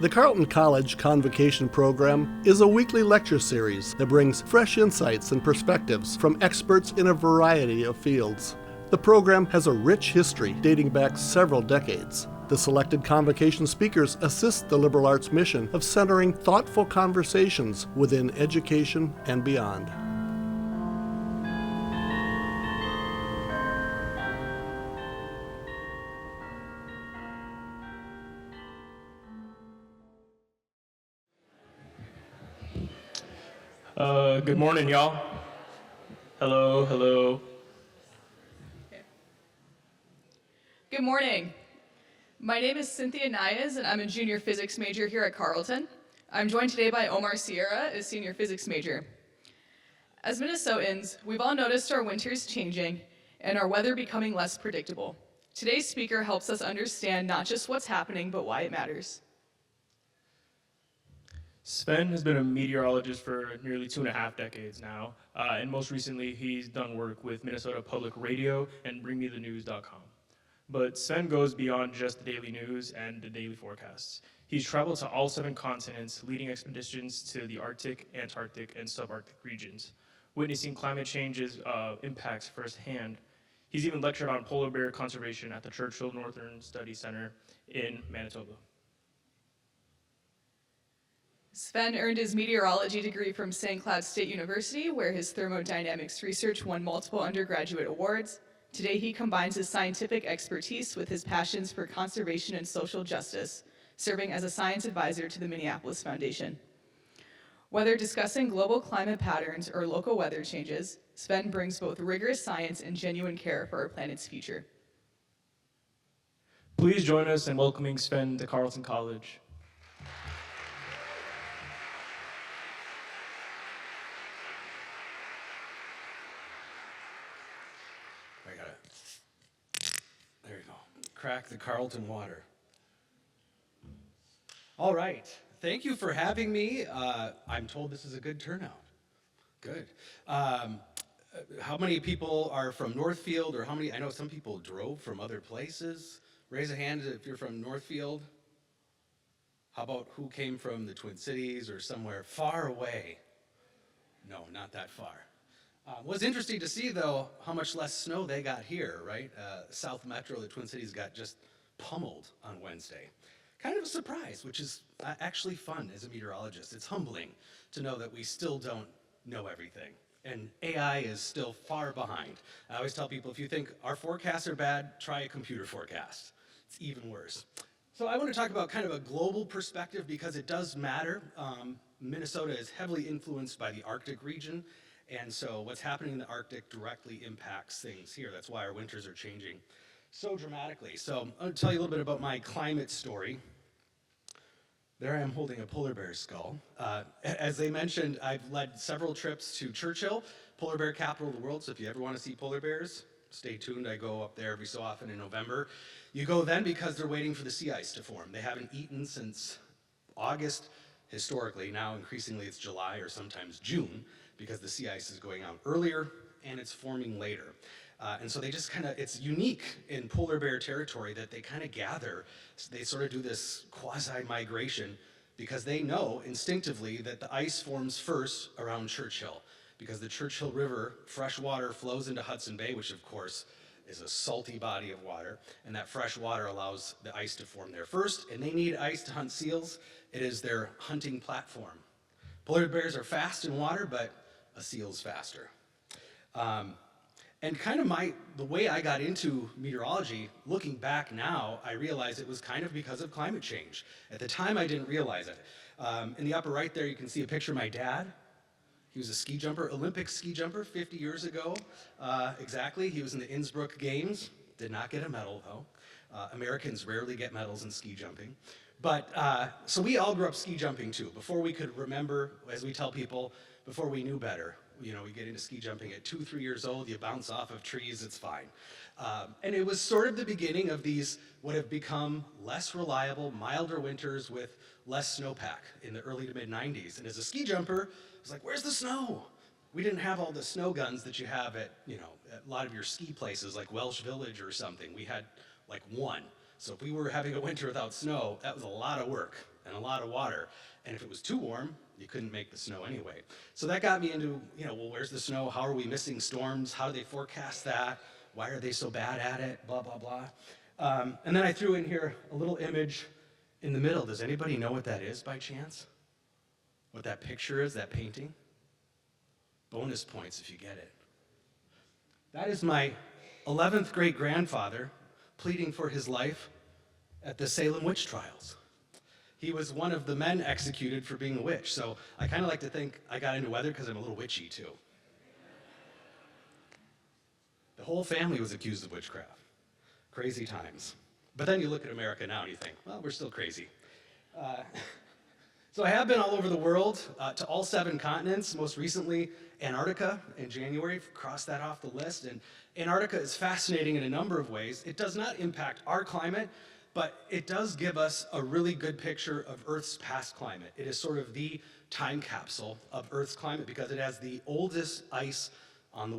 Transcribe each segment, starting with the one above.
The Carleton College Convocation program is a weekly lecture series that brings fresh insights and perspectives from experts in a variety of fields. The program has a rich history dating back several decades. The selected Convocation speakers assist the liberal arts mission of centering thoughtful conversations within education and beyond. Good morning, y'all. Hello, hello. Good morning. My name is Cynthia Nayes, and I'm a junior physics major here at Carleton. I'm joined today by Omar Sierra, a senior physics major. As Minnesotans, we've all noticed our winters changing and our weather becoming less predictable. Today's speaker helps us understand not just what's happening, but why it matters. Sven has been a meteorologist for nearly 2.5 decades now, and most recently he's done work with Minnesota Public Radio and BringMeTheNews.com. But Sven goes beyond just the daily news and the daily forecasts. He's traveled to all 7 continents, leading expeditions to the Arctic, Antarctic, and subarctic regions, witnessing climate change's impacts firsthand. He's even lectured on polar bear conservation at the Churchill Northern Study Center in Manitoba. Sven earned his meteorology degree from St. Cloud State University, where his thermodynamics research won multiple undergraduate awards. Today, he combines his scientific expertise with his passions for conservation and social justice, serving as a science advisor to the Minneapolis Foundation. Whether discussing global climate patterns or local weather changes, Sven brings both rigorous science and genuine care for our planet's future. Please join us in welcoming Sven to Carleton College. There you go. Crack the Carleton water. All right. Thank you for having me. I'm told this is a good turnout. Good. How many people are from Northfield, or how many? I know some people drove from other places. Raise a hand if you're from Northfield. How about who came from the Twin Cities or somewhere far away? No, not that far. Was interesting to see, though, how much less snow they got here, right? South Metro, the Twin Cities, got just pummeled on Wednesday. Kind of a surprise, which is actually fun as a meteorologist. It's humbling to know that we still don't know everything, and AI is still far behind. I always tell people, if you think our forecasts are bad, try a computer forecast. It's even worse. So I want to talk about kind of a global perspective because it does matter. Minnesota is heavily influenced by the Arctic region, and so what's happening in the Arctic directly impacts things here. That's why our winters are changing so dramatically. So I'm going to tell you a little bit about my climate story. There I am holding a polar bear skull. As they mentioned, I've led several trips to Churchill, polar bear capital of the world. So if you ever want to see polar bears, stay tuned. I go up there every so often in November. You go then because they're waiting for the sea ice to form. They haven't eaten since August, historically. Now increasingly it's July or sometimes June, because the sea ice is going out earlier and it's forming later. And so they just kind of, it's unique in polar bear territory that they kind of gather. They sort of do this quasi-migration because they know instinctively that the ice forms first around Churchill, because the Churchill River, fresh water flows into Hudson Bay, which of course is a salty body of water, and that fresh water allows the ice to form there first, and they need ice to hunt seals. It is their hunting platform. Polar bears are fast in water, but a seal's faster. And kind of the way I got into meteorology, looking back now, I realize it was kind of because of climate change. At the time, I didn't realize it. In the upper right there, you can see a picture of my dad. He was a ski jumper, Olympic ski jumper 50 years ago, exactly. He was in the Innsbruck Games, did not get a medal though. Americans rarely get medals in ski jumping. But, so we all grew up ski jumping too. Before we could remember, as we tell people, before we knew better. You know, we get into ski jumping at 2-3 years old, you bounce off of trees, it's fine. And it was sort of the beginning of these, what have become less reliable, milder winters with less snowpack in the early to mid 90s. And as a ski jumper, I was like, where's the snow? We didn't have all the snow guns that you have at, at a lot of your ski places like Welsh Village or something. We had like one. So if we were having a winter without snow, that was a lot of work and a lot of water. And if it was too warm, you couldn't make the snow anyway. So that got me into, well, where's the snow? How are we missing storms? How do they forecast that? Why are they so bad at it? Blah, blah, blah. And then I threw in here a little image in the middle. Does anybody know what that is by chance? What that picture is, that painting? Bonus points if you get it. That is my 11th great grandfather pleading for his life at the Salem witch trials. He was one of the men executed for being a witch. So I kind of like to think I got into weather because I'm a little witchy too. The whole family was accused of witchcraft. Crazy times. But then you look at America now and you think, well, we're still crazy. So I have been all over the world, to all 7 continents, most recently Antarctica in January, crossed that off the list. And Antarctica is fascinating in a number of ways. It does not impact our climate, but it does give us a really good picture of Earth's past climate. It is sort of the time capsule of Earth's climate because it has the oldest ice in the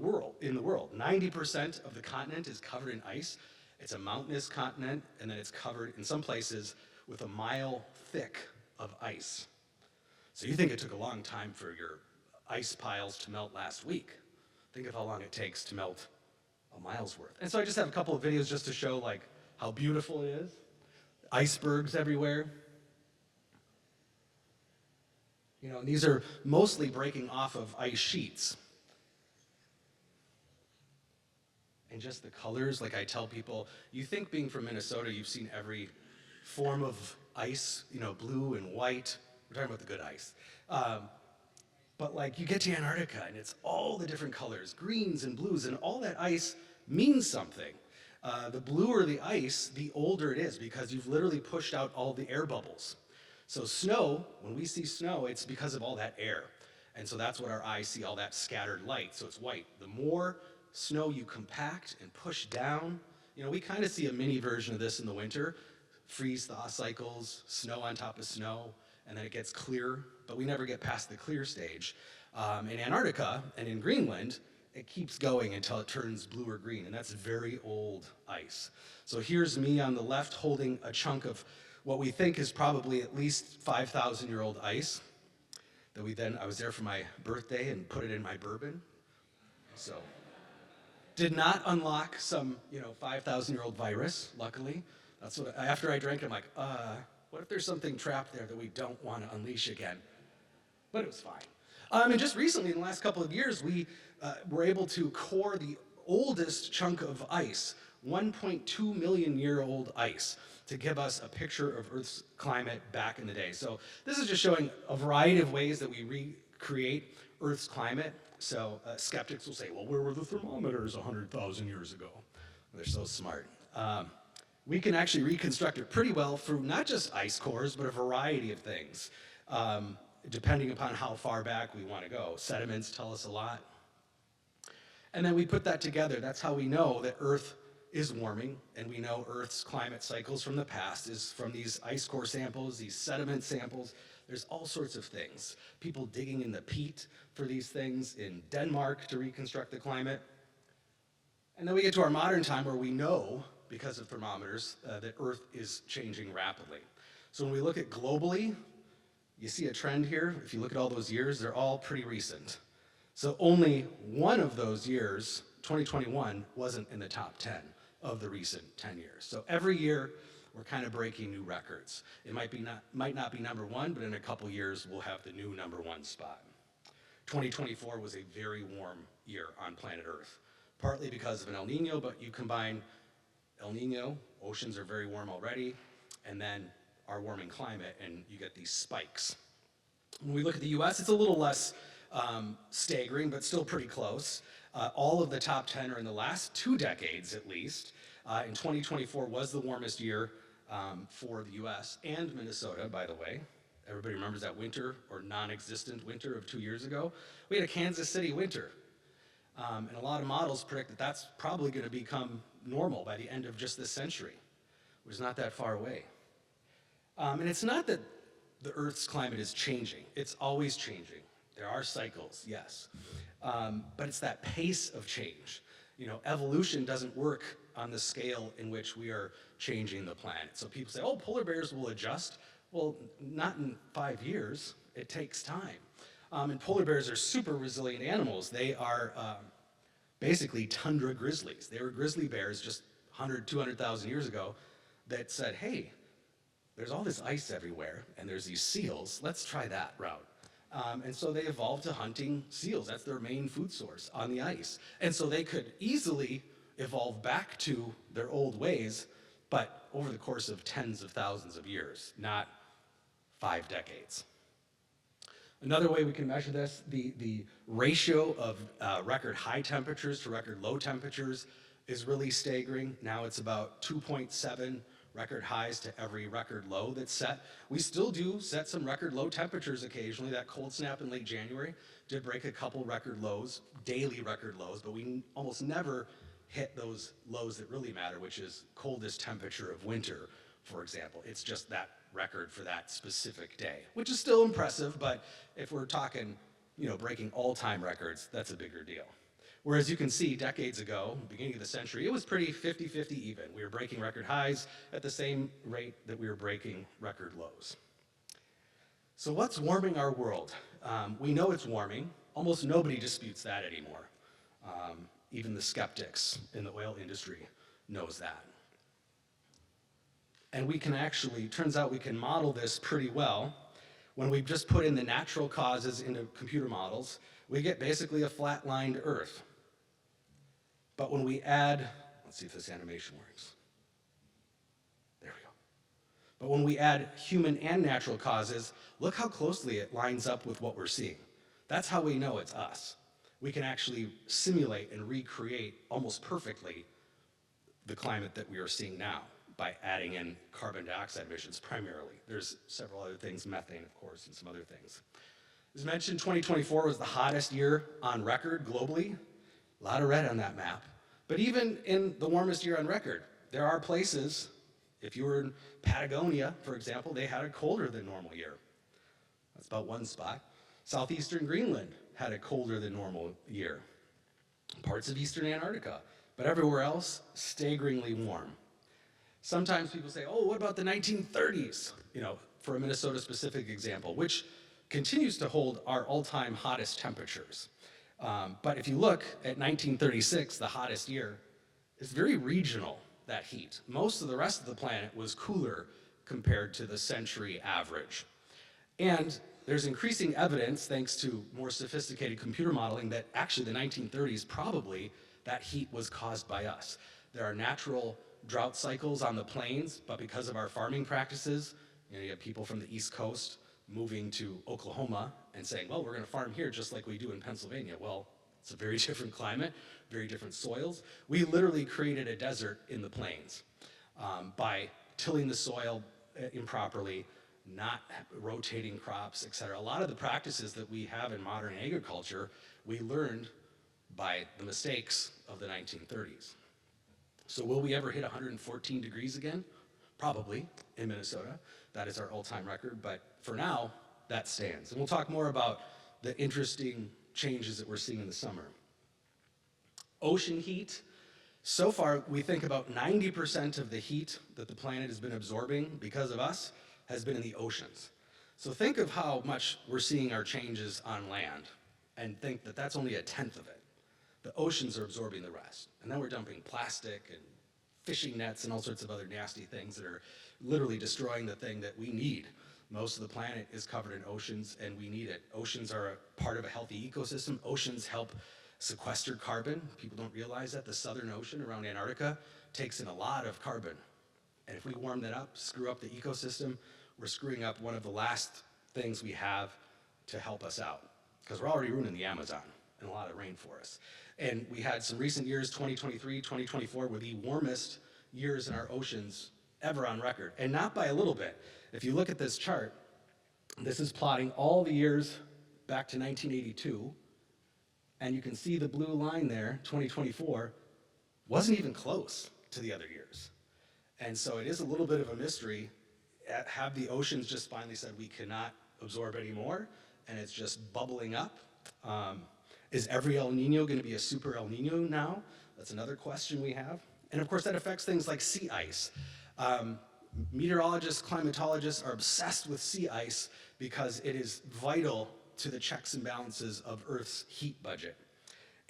world. 90% of the continent is covered in ice. It's a mountainous continent, and then it's covered in some places with a mile thick of ice. So you think it took a long time for your ice piles to melt last week. Think of how long it takes to melt a mile's worth. And so I just have a couple of videos just to show like how beautiful it is. Icebergs everywhere. And these are mostly breaking off of ice sheets. And just the colors, like I tell people, you think being from Minnesota, you've seen every form of ice, blue and white. We're talking about the good ice. But like you get to Antarctica and it's all the different colors, greens and blues, and all that ice means something. The bluer the ice, the older it is because you've literally pushed out all the air bubbles. So snow, when we see snow, it's because of all that air. And so that's what our eyes see, all that scattered light, so it's white. The more snow you compact and push down, we kind of see a mini version of this in the winter. Freeze-thaw cycles, snow on top of snow, and then it gets clear, but we never get past the clear stage. In Antarctica and in Greenland, it keeps going until it turns blue or green, and that's very old ice. So here's me on the left holding a chunk of what we think is probably at least 5,000-year-old ice that I was there for my birthday and put it in my bourbon. So did not unlock some 5,000-year-old virus, luckily. That's what after I drank it, I'm like, what if there's something trapped there that we don't want to unleash again? But it was fine. And just recently, in the last couple of years, we were able to core the oldest chunk of ice, 1.2 million year old ice, to give us a picture of Earth's climate back in the day. So this is just showing a variety of ways that we recreate Earth's climate. So skeptics will say, well, where were the thermometers 100,000 years ago? They're so smart. We can actually reconstruct it pretty well through not just ice cores, but a variety of things, depending upon how far back we want to go. Sediments tell us a lot. And then we put that together. That's how we know that Earth is warming, and we know Earth's climate cycles from the past is from these ice core samples, these sediment samples. There's all sorts of things. People digging in the peat for these things in Denmark to reconstruct the climate. And then we get to our modern time where we know, because of thermometers, that Earth is changing rapidly. So when we look at globally, you see a trend here. If you look at all those years, they're all pretty recent. So only one of those years, 2021, wasn't in the top 10 of the recent 10 years. So every year, we're kind of breaking new records. It might not be number one, but in a couple years, we'll have the new number one spot. 2024 was a very warm year on planet Earth, partly because of an El Nino, but you combine El Nino, oceans are very warm already, and then our warming climate, and you get these spikes. When we look at the US, it's a little less staggering, but still pretty close. All of the top 10 are in the last 2 decades at least. In 2024 was the warmest year for the US and Minnesota, by the way. Everybody remembers that winter or non-existent winter of 2 years ago? We had a Kansas City winter. And a lot of models predict that that's probably going to become normal by the end of just this century, which is not that far away. And it's not that the Earth's climate is changing. It's always changing. There are cycles, yes. But it's that pace of change. Evolution doesn't work on the scale in which we are changing the planet. So people say, oh, polar bears will adjust. Well, not in 5 years. It takes time. And polar bears are super resilient animals. They are basically tundra grizzlies. They were grizzly bears just 100, 200,000 years ago that said, hey, there's all this ice everywhere, and there's these seals. Let's try that route. And so they evolved to hunting seals. That's their main food source on the ice. And so they could easily evolve back to their old ways, but over the course of tens of thousands of years, not 5 decades. Another way we can measure this, the ratio of record high temperatures to record low temperatures is really staggering. Now it's about 2.7 record highs to every record low that's set. We still do set some record low temperatures occasionally. That cold snap in late January did break a couple record lows, daily record lows, but we almost never hit those lows that really matter, which is coldest temperature of winter, for example. It's just that record for that specific day, which is still impressive, but if we're talking, breaking all-time records, that's a bigger deal. Whereas you can see decades ago, beginning of the century, it was pretty 50-50 even. We were breaking record highs at the same rate that we were breaking record lows. So what's warming our world? We know it's warming. Almost nobody disputes that anymore. Even the skeptics in the oil industry knows that. And we can actually, turns out we can model this pretty well. When we just put in the natural causes into computer models, we get basically a flat-lined Earth. But when we add, let's see if this animation works. There we go. But when we add human and natural causes, look how closely it lines up with what we're seeing. That's how we know it's us. We can actually simulate and recreate almost perfectly the climate that we are seeing now by adding in carbon dioxide emissions primarily. There's several other things, methane, of course, and some other things. As mentioned, 2024 was the hottest year on record globally. A lot of red on that map. But even in the warmest year on record, there are places, if you were in Patagonia, for example, they had a colder than normal year. That's about one spot. Southeastern Greenland had a colder than normal year. Parts of eastern Antarctica. But everywhere else, staggeringly warm. Sometimes people say, oh, what about the 1930s? For a Minnesota-specific example, which continues to hold our all-time hottest temperatures. But if you look at 1936, the hottest year, it's very regional, that heat. Most of the rest of the planet was cooler compared to the century average. And there's increasing evidence, thanks to more sophisticated computer modeling, that actually the 1930s, probably, that heat was caused by us. There are natural drought cycles on the plains, but because of our farming practices, you have people from the East Coast moving to Oklahoma and saying, well, we're going to farm here just like we do in Pennsylvania. Well, it's a very different climate, very different soils. We literally created a desert in the plains by tilling the soil improperly, not rotating crops, et cetera. A lot of the practices that we have in modern agriculture, we learned by the mistakes of the 1930s. So will we ever hit 114 degrees again? Probably in Minnesota. That is our all-time record, but for now, that stands. And we'll talk more about the interesting changes that we're seeing in the summer. Ocean heat. So far, we think about 90% of the heat that the planet has been absorbing because of us has been in the oceans. So think of how much we're seeing our changes on land and think that that's only a tenth of it. The oceans are absorbing the rest. And then we're dumping plastic and fishing nets and all sorts of other nasty things that are literally destroying the thing that we need. Most of the planet is covered in oceans, and we need it. Oceans are a part of a healthy ecosystem. Oceans help sequester carbon. People don't realize that. The Southern Ocean around Antarctica takes in a lot of carbon. And if we warm that up, screw up the ecosystem, we're screwing up one of the last things we have to help us out. Because we're already ruining the Amazon and a lot of rainforests. And we had some recent years, 2023, 2024, were the warmest years in our oceans ever on record. And not by a little bit. If you look at this chart, this is plotting all the years back to 1982. And you can see the blue line there, 2024, wasn't even close to the other years. And so it is a little bit of a mystery. Have the oceans just finally said we cannot absorb anymore, and it's just bubbling up? Is every El Nino going to be a super El Nino now? That's another question we have. And of course, that affects things like sea ice. Meteorologists, climatologists are obsessed with sea ice because it is vital to the checks and balances of Earth's heat budget.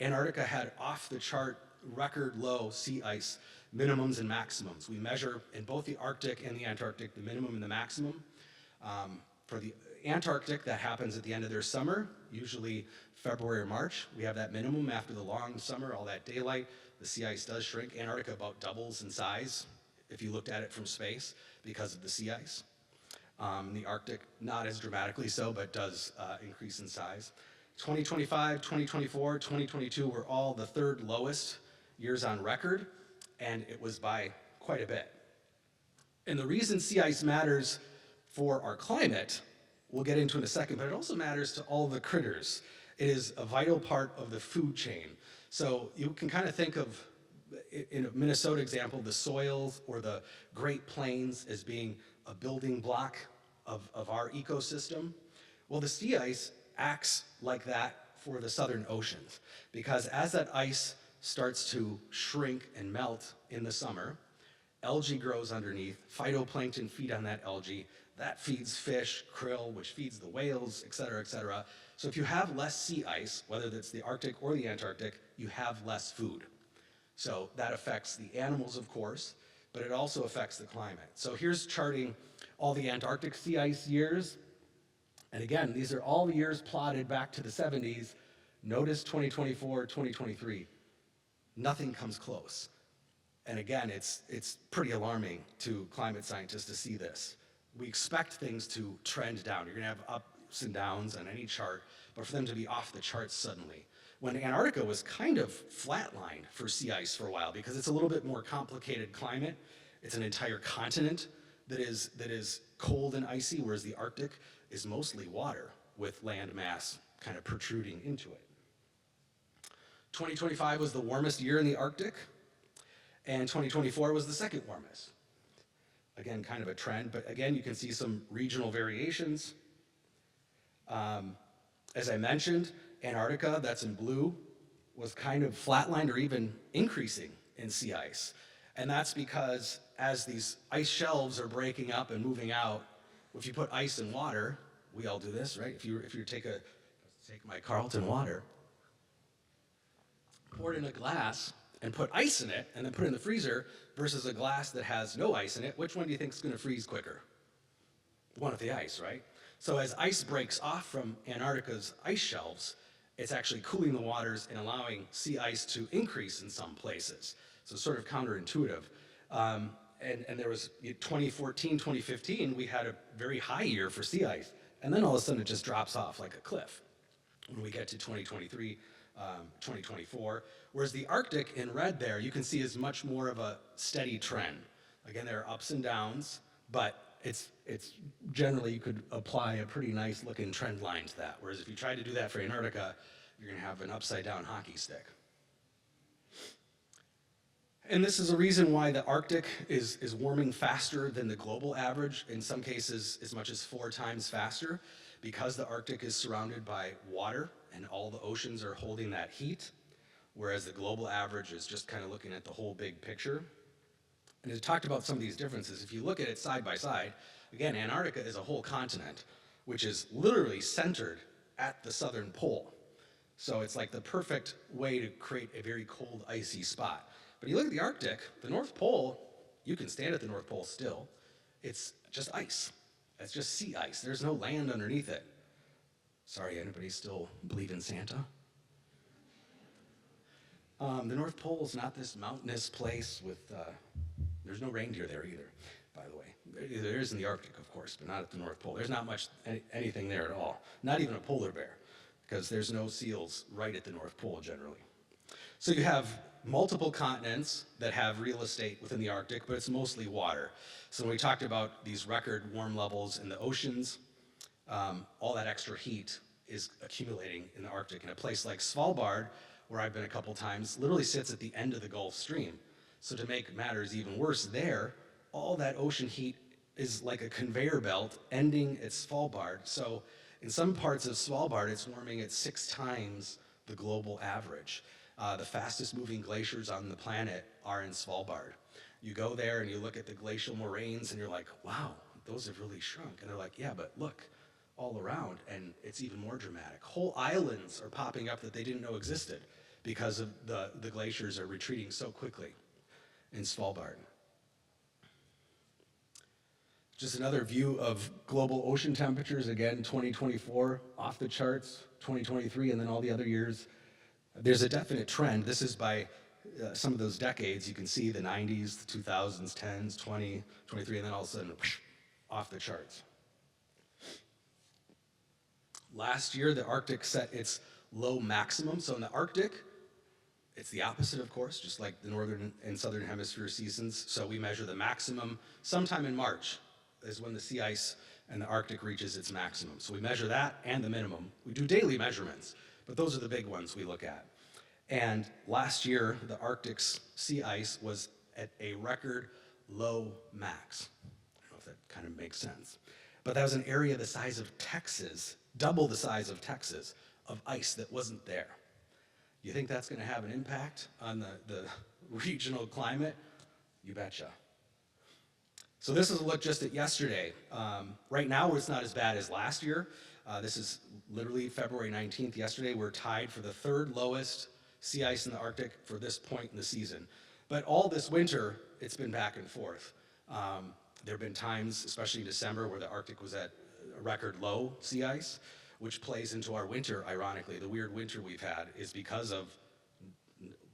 Antarctica had off-the-chart, record low sea ice minimums and maximums. We measure in both the Arctic and the Antarctic the minimum and the maximum. For the Antarctic, that happens at the end of their summer, usually February or March. We have that minimum after the long summer, all that daylight. The sea ice does shrink. Antarctica about doubles in size if you looked at it from space because of the sea ice. The Arctic, not as dramatically so, but does increase in size. 2025, 2024, 2022 were all the third lowest years on record, and it was by quite a bit. And the reason sea ice matters for our climate, we'll get into in a second, but it also matters to all the critters. It is a vital part of the food chain. So you can kind of think of, in a Minnesota example, the soils or the Great Plains as being a building block of our ecosystem. Well, the sea ice acts like that for the southern oceans, because as that ice starts to shrink and melt in the summer, algae grows underneath, phytoplankton feed on that algae, that feeds fish, krill, which feeds the whales, et cetera, et cetera. So if you have less sea ice, whether that's the Arctic or the Antarctic, you have less food. So that affects the animals, of course, but it also affects the climate. So here's charting all the Antarctic sea ice years. And again, these are all the years plotted back to the 70s. Notice 2024, 2023. Nothing comes close. And again, it's pretty alarming to climate scientists to see this. We expect things to trend down. You're gonna have ups and downs on any chart, but for them to be off the charts suddenly. When Antarctica was kind of flatlined for sea ice for a while because it's a little bit more complicated climate. It's an entire continent that is cold and icy, whereas the Arctic is mostly water with land mass kind of protruding into it. 2025 was the warmest year in the Arctic, and 2024 was the second warmest. Again, kind of a trend, but again, you can see some regional variations. As I mentioned, Antarctica, that's in blue, was kind of flatlined or even increasing in sea ice. And that's because as these ice shelves are breaking up and moving out, if you put ice in water, we all do this, right? If you take my Carleton water, pour it in a glass and put ice in it, and then put it in the freezer versus a glass that has no ice in it, which one do you think is gonna freeze quicker? The one with the ice, right? So as ice breaks off from Antarctica's ice shelves, it's actually cooling the waters and allowing sea ice to increase in some places. So it's sort of counterintuitive. And there was 2014, 2015, we had a very high year for sea ice. And then all of a sudden it just drops off like a cliff when we get to 2023, 2024. Whereas the Arctic in red there, you can see is much more of a steady trend. Again, there are ups and downs, but it's generally, you could apply a pretty nice looking trend line to that. Whereas if you try to do that for Antarctica, you're gonna have an upside down hockey stick. And this is a reason why the Arctic is warming faster than the global average, in some cases as much as 4 times faster, because the Arctic is surrounded by water and all the oceans are holding that heat, whereas the global average is just kind of looking at the whole big picture. And as I talked about some of these differences, if you look at it side by side, again, Antarctica is a whole continent, which is literally centered at the southern pole. So it's like the perfect way to create a very cold, icy spot. But you look at the Arctic, the North Pole, you can stand at the North Pole still. It's just ice. It's just sea ice. There's no land underneath it. Sorry, anybody still believe in Santa? The North Pole is not this mountainous place with, there's no reindeer there either, by the way. There is in the Arctic, of course, but not at the North Pole. There's not much, anything there at all. Not even a polar bear, because there's no seals right at the North Pole generally. So you have multiple continents that have real estate within the Arctic, but it's mostly water. So when we talked about these record warm levels in the oceans, all that extra heat is accumulating in the Arctic. And a place like Svalbard, where I've been a couple times, literally sits at the end of the Gulf Stream. So to make matters even worse there, all that ocean heat is like a conveyor belt ending at Svalbard. So in some parts of Svalbard, it's warming at 6 times the global average. The fastest moving glaciers on the planet are in Svalbard. You go there and you look at the glacial moraines and you're like, wow, those have really shrunk. And they're like, yeah, but look all around, and it's even more dramatic. Whole islands are popping up that they didn't know existed because of the glaciers are retreating so quickly in Svalbard. Just another view of global ocean temperatures, again, 2024, off the charts, 2023, and then all the other years. There's a definite trend. This is by some of those decades. You can see the 90s, the 2000s, 10s, 20, 23, and then all of a sudden, whoosh, off the charts. Last year, the Arctic set its low maximum. So in the Arctic, it's the opposite, of course, just like the northern and southern hemisphere seasons. So we measure the maximum sometime in March is when the sea ice and the Arctic reaches its maximum. So we measure that and the minimum. We do daily measurements, but those are the big ones we look at. And last year, the Arctic's sea ice was at a record low max. I don't know if that kind of makes sense. But that was an area the size of Texas, double the size of Texas, of ice that wasn't there. You think that's going to have an impact on the regional climate? You betcha. So this is a look just at yesterday. Right now, it's not as bad as last year. This is literally February 19th. Yesterday, we're tied for the third lowest sea ice in the Arctic for this point in the season. But all this winter, it's been back and forth. There have been times, especially in December, where the Arctic was at a record low sea ice, which plays into our winter, ironically. The weird winter we've had is because of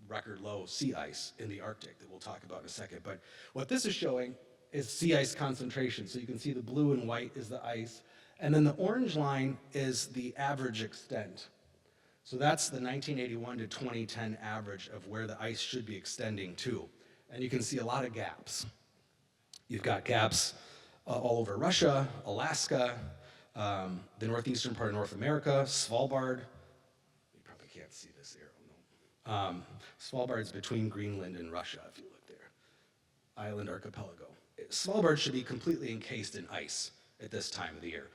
record low sea ice in the Arctic that we'll talk about in a second. But what this is showing is sea ice concentration. So you can see the blue and white is the ice, and then the orange line is the average extent. So that's the 1981 to 2010 average of where the ice should be extending to. And you can see a lot of gaps. You've got gaps all over Russia, Alaska, the northeastern part of North America, Svalbard. You probably can't see this arrow, no. Svalbard's between Greenland and Russia, if you look there. Island archipelago. Svalbard should be completely encased in ice at this time of the year,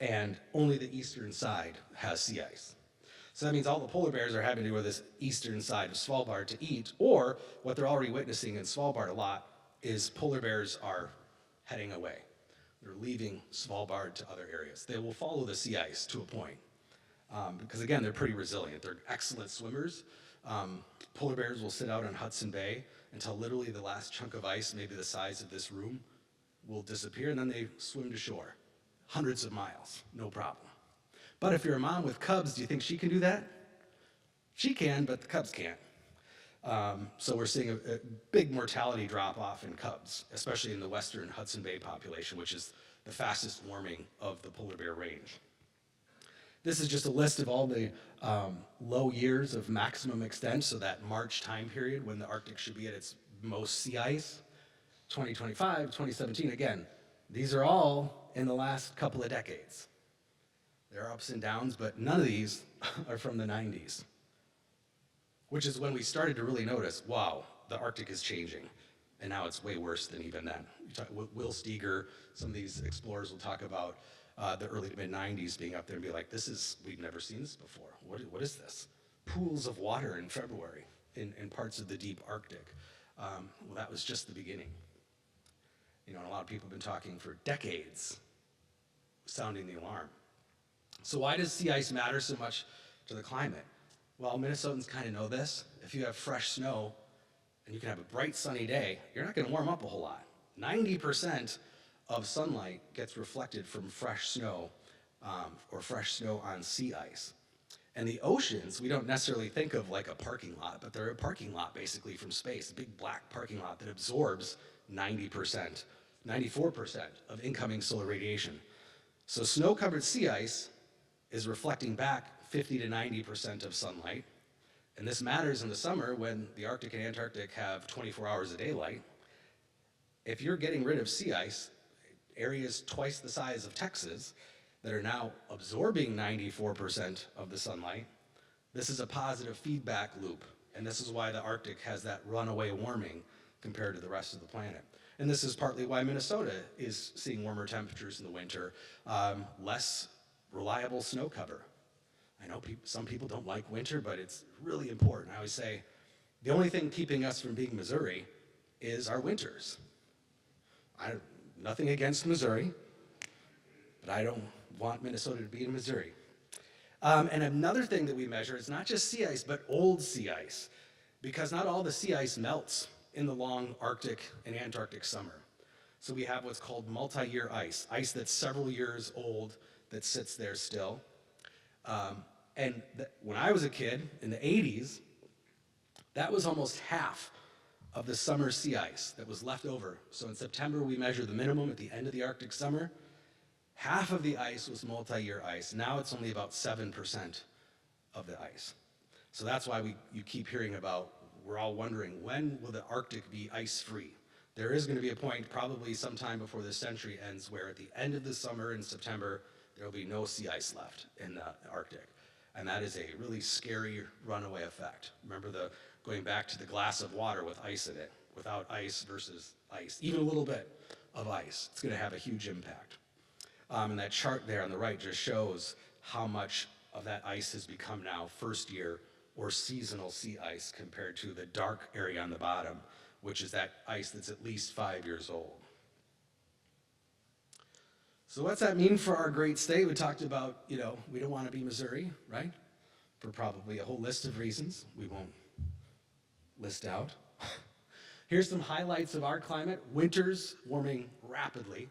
and only the eastern side has sea ice. So that means all the polar bears are having to go to this eastern side of Svalbard to eat, or what they're already witnessing in Svalbard a lot is polar bears are heading away. They're leaving Svalbard to other areas. They will follow the sea ice to a point, because again, they're pretty resilient. They're excellent swimmers. Polar bears will sit out on Hudson Bay until literally the last chunk of ice, maybe the size of this room, will disappear, and then they swim to shore. Hundreds of miles, no problem. But if you're a mom with cubs, do you think she can do that? She can, but the cubs can't. So we're seeing a big mortality drop off in cubs, especially in the western Hudson Bay population, which is the fastest warming of the polar bear range. This is just a list of all the low years of maximum extent, so that March time period when the Arctic should be at its most sea ice, 2025, 2017. Again, these are all in the last couple of decades. There are ups and downs, but none of these are from the 90s, which is when we started to really notice, wow, the Arctic is changing, and now it's way worse than even then. Will Steger, some of these explorers will talk about the early to mid 90s being up there and be like, we've never seen this before. What is this? Pools of water in February in parts of the deep Arctic. Well, that was just the beginning. You know, and a lot of people have been talking for decades, sounding the alarm. So why does sea ice matter so much to the climate? Well, Minnesotans kind of know this. If you have fresh snow and you can have a bright sunny day, you're not going to warm up a whole lot. 90% of sunlight gets reflected from fresh snow or fresh snow on sea ice. And the oceans, we don't necessarily think of like a parking lot, but they're a parking lot basically from space, a big black parking lot that absorbs 90%, 94% of incoming solar radiation. So snow-covered sea ice is reflecting back 50 to 90% of sunlight. And this matters in the summer when the Arctic and Antarctic have 24 hours of daylight. If you're getting rid of sea ice, areas twice the size of Texas that are now absorbing 94% of the sunlight, this is a positive feedback loop. And this is why the Arctic has that runaway warming compared to the rest of the planet. And this is partly why Minnesota is seeing warmer temperatures in the winter, less reliable snow cover. I know some people don't like winter, but it's really important. I always say, the only thing keeping us from being Missouri is our winters. Nothing against Missouri, but I don't want Minnesota to be in Missouri. And another thing that we measure is not just sea ice, but old sea ice, because not all the sea ice melts in the long Arctic and Antarctic summer. So we have what's called multi-year ice that's several years old that sits there still. When I was a kid in the 80s, that was almost half of the summer sea ice that was left over. So in September, we measure the minimum at the end of the Arctic summer. Half of the ice was multi-year ice. Now it's only about 7% of the ice. So that's why you keep hearing about, we're all wondering, when will the Arctic be ice-free? There is going to be a point, probably sometime before this century ends, where at the end of the summer in September, there will be no sea ice left in the Arctic. And that is a really scary runaway effect. Remember going back to the glass of water with ice in it, without ice versus ice, even a little bit of ice, it's going to have a huge impact. And that chart there on the right just shows how much of that ice has become now first year or seasonal sea ice compared to the dark area on the bottom, which is that ice that's at least 5 years old. So what's that mean for our great state? We talked about, we don't want to be Missouri, right? For probably a whole list of reasons we won't list out. Here's some highlights of our climate. Winters warming rapidly.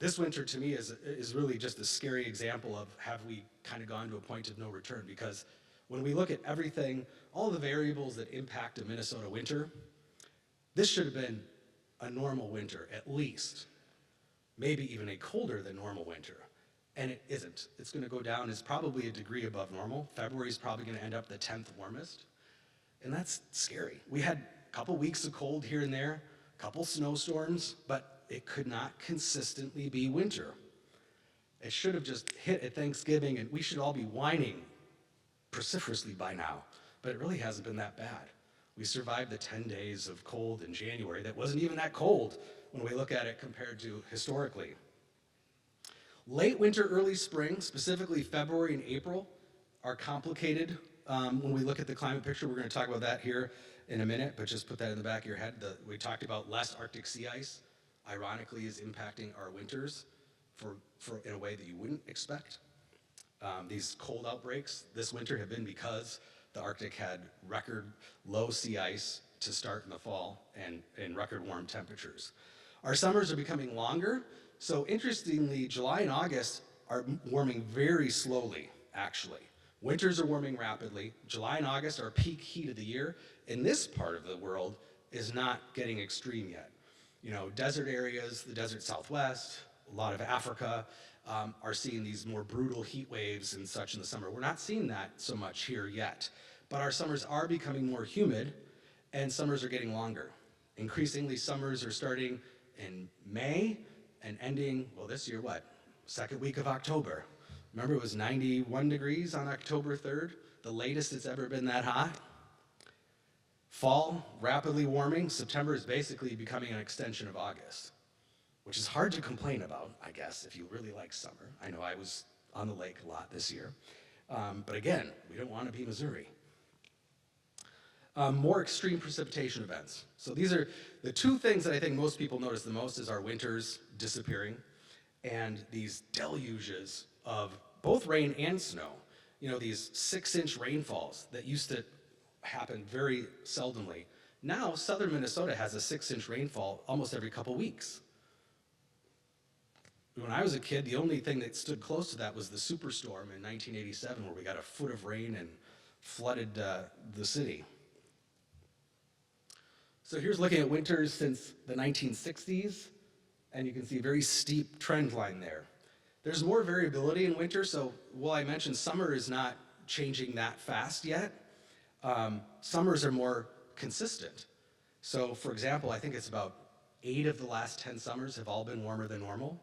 This winter to me is really just a scary example of have we kind of gone to a point of no return, because when we look at everything, all the variables that impact a Minnesota winter, this should have been a normal winter at least, maybe even a colder than normal winter, and it isn't. It's going to go down, it's probably a degree above normal. February is probably going to end up the 10th warmest, and that's scary. We had a couple weeks of cold here and there, a couple snowstorms, but it could not consistently be winter. It should have just hit at Thanksgiving, and we should all be whining precipitously by now, but it really hasn't been that bad. We survived the 10 days of cold in January that wasn't even that cold when we look at it compared to historically. Late winter, early spring, specifically February and April, are complicated when we look at the climate picture. We're going to talk about that here in a minute, but just put that in the back of your head. We talked about less Arctic sea ice, ironically, is impacting our winters in a way that you wouldn't expect. These cold outbreaks this winter have been because the Arctic had record low sea ice to start in the fall and record warm temperatures. Our summers are becoming longer, so interestingly, July and August are warming very slowly, actually. Winters are warming rapidly. July and August are peak heat of the year. In this part of the world is not getting extreme yet. Desert areas, the desert Southwest, a lot of Africa, are seeing these more brutal heat waves and such in the summer. We're not seeing that so much here yet, but our summers are becoming more humid and summers are getting longer. Increasingly, summers are starting in May and ending, well, this year, second week of October. Remember, it was 91 degrees on October 3rd, the latest it's ever been that hot. Fall, rapidly warming. September is basically becoming an extension of August, which is hard to complain about, I guess, if you really like summer. I know I was on the lake a lot this year. But again, we don't want to be Missouri. More extreme precipitation events. So these are the two things that I think most people notice the most is our winters disappearing and these deluges of both rain and snow. These 6-inch rainfalls that used to happen very seldomly. Now, southern Minnesota has a 6-inch rainfall almost every couple weeks. When I was a kid, the only thing that stood close to that was the superstorm in 1987, where we got a foot of rain and flooded the city. So here's looking at winters since the 1960s, and you can see a very steep trend line there. There's more variability in winter, so while I mentioned summer is not changing that fast yet, summers are more consistent. So for example, I think it's about 8 of the last 10 summers have all been warmer than normal.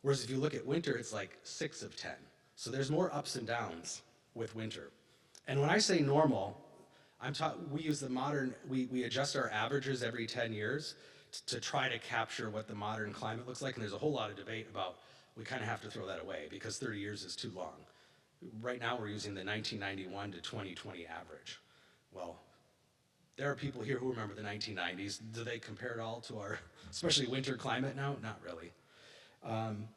Whereas if you look at winter, it's like 6 of 10. So there's more ups and downs with winter. And when I say normal, we use the modern, we adjust our averages every 10 years to try to capture what the modern climate looks like. And there's a whole lot of debate about, we kind of have to throw that away because 30 years is too long. Right now we're using the 1991 to 2020 average. Well, there are people here who remember the 1990s. Do they compare it all to our, especially winter climate now? Not really. And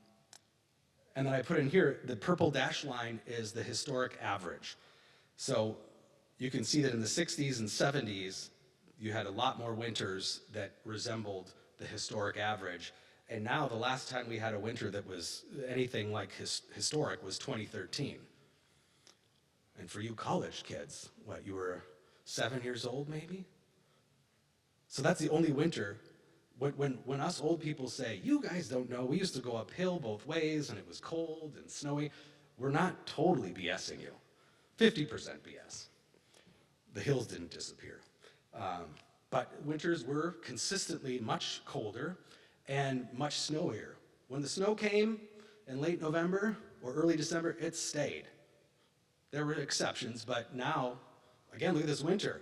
then I put in here, the purple dashed line is the historic average. So you can see that in the 60s and 70s, you had a lot more winters that resembled the historic average. And now the last time we had a winter that was anything like historic was 2013. And for you college kids, what, you were 7 years old maybe? So that's the only winter. When us old people say, you guys don't know, we used to go uphill both ways and it was cold and snowy, we're not totally BSing you. 50% BS. The hills didn't disappear. But winters were consistently much colder and much snowier. When the snow came in late November or early December, it stayed. There were exceptions, but now, again, look at this winter.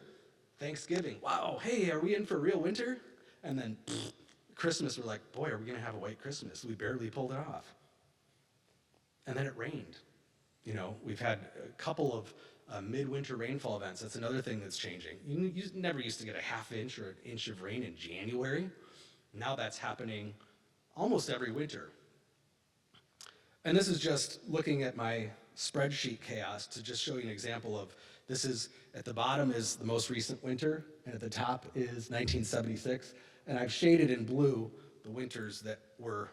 Thanksgiving, wow, hey, are we in for real winter? And then Christmas, we're like, boy, are we gonna have a white Christmas? We barely pulled it off. And then it rained. You know, we've had a couple of midwinter rainfall events. That's another thing that's changing. You never used to get a half inch or an inch of rain in January. Now that's happening almost every winter. And this is just looking at my spreadsheet chaos to just show you an example of, this is, at the bottom is the most recent winter, and at the top is 1976. And I've shaded in blue the winters that were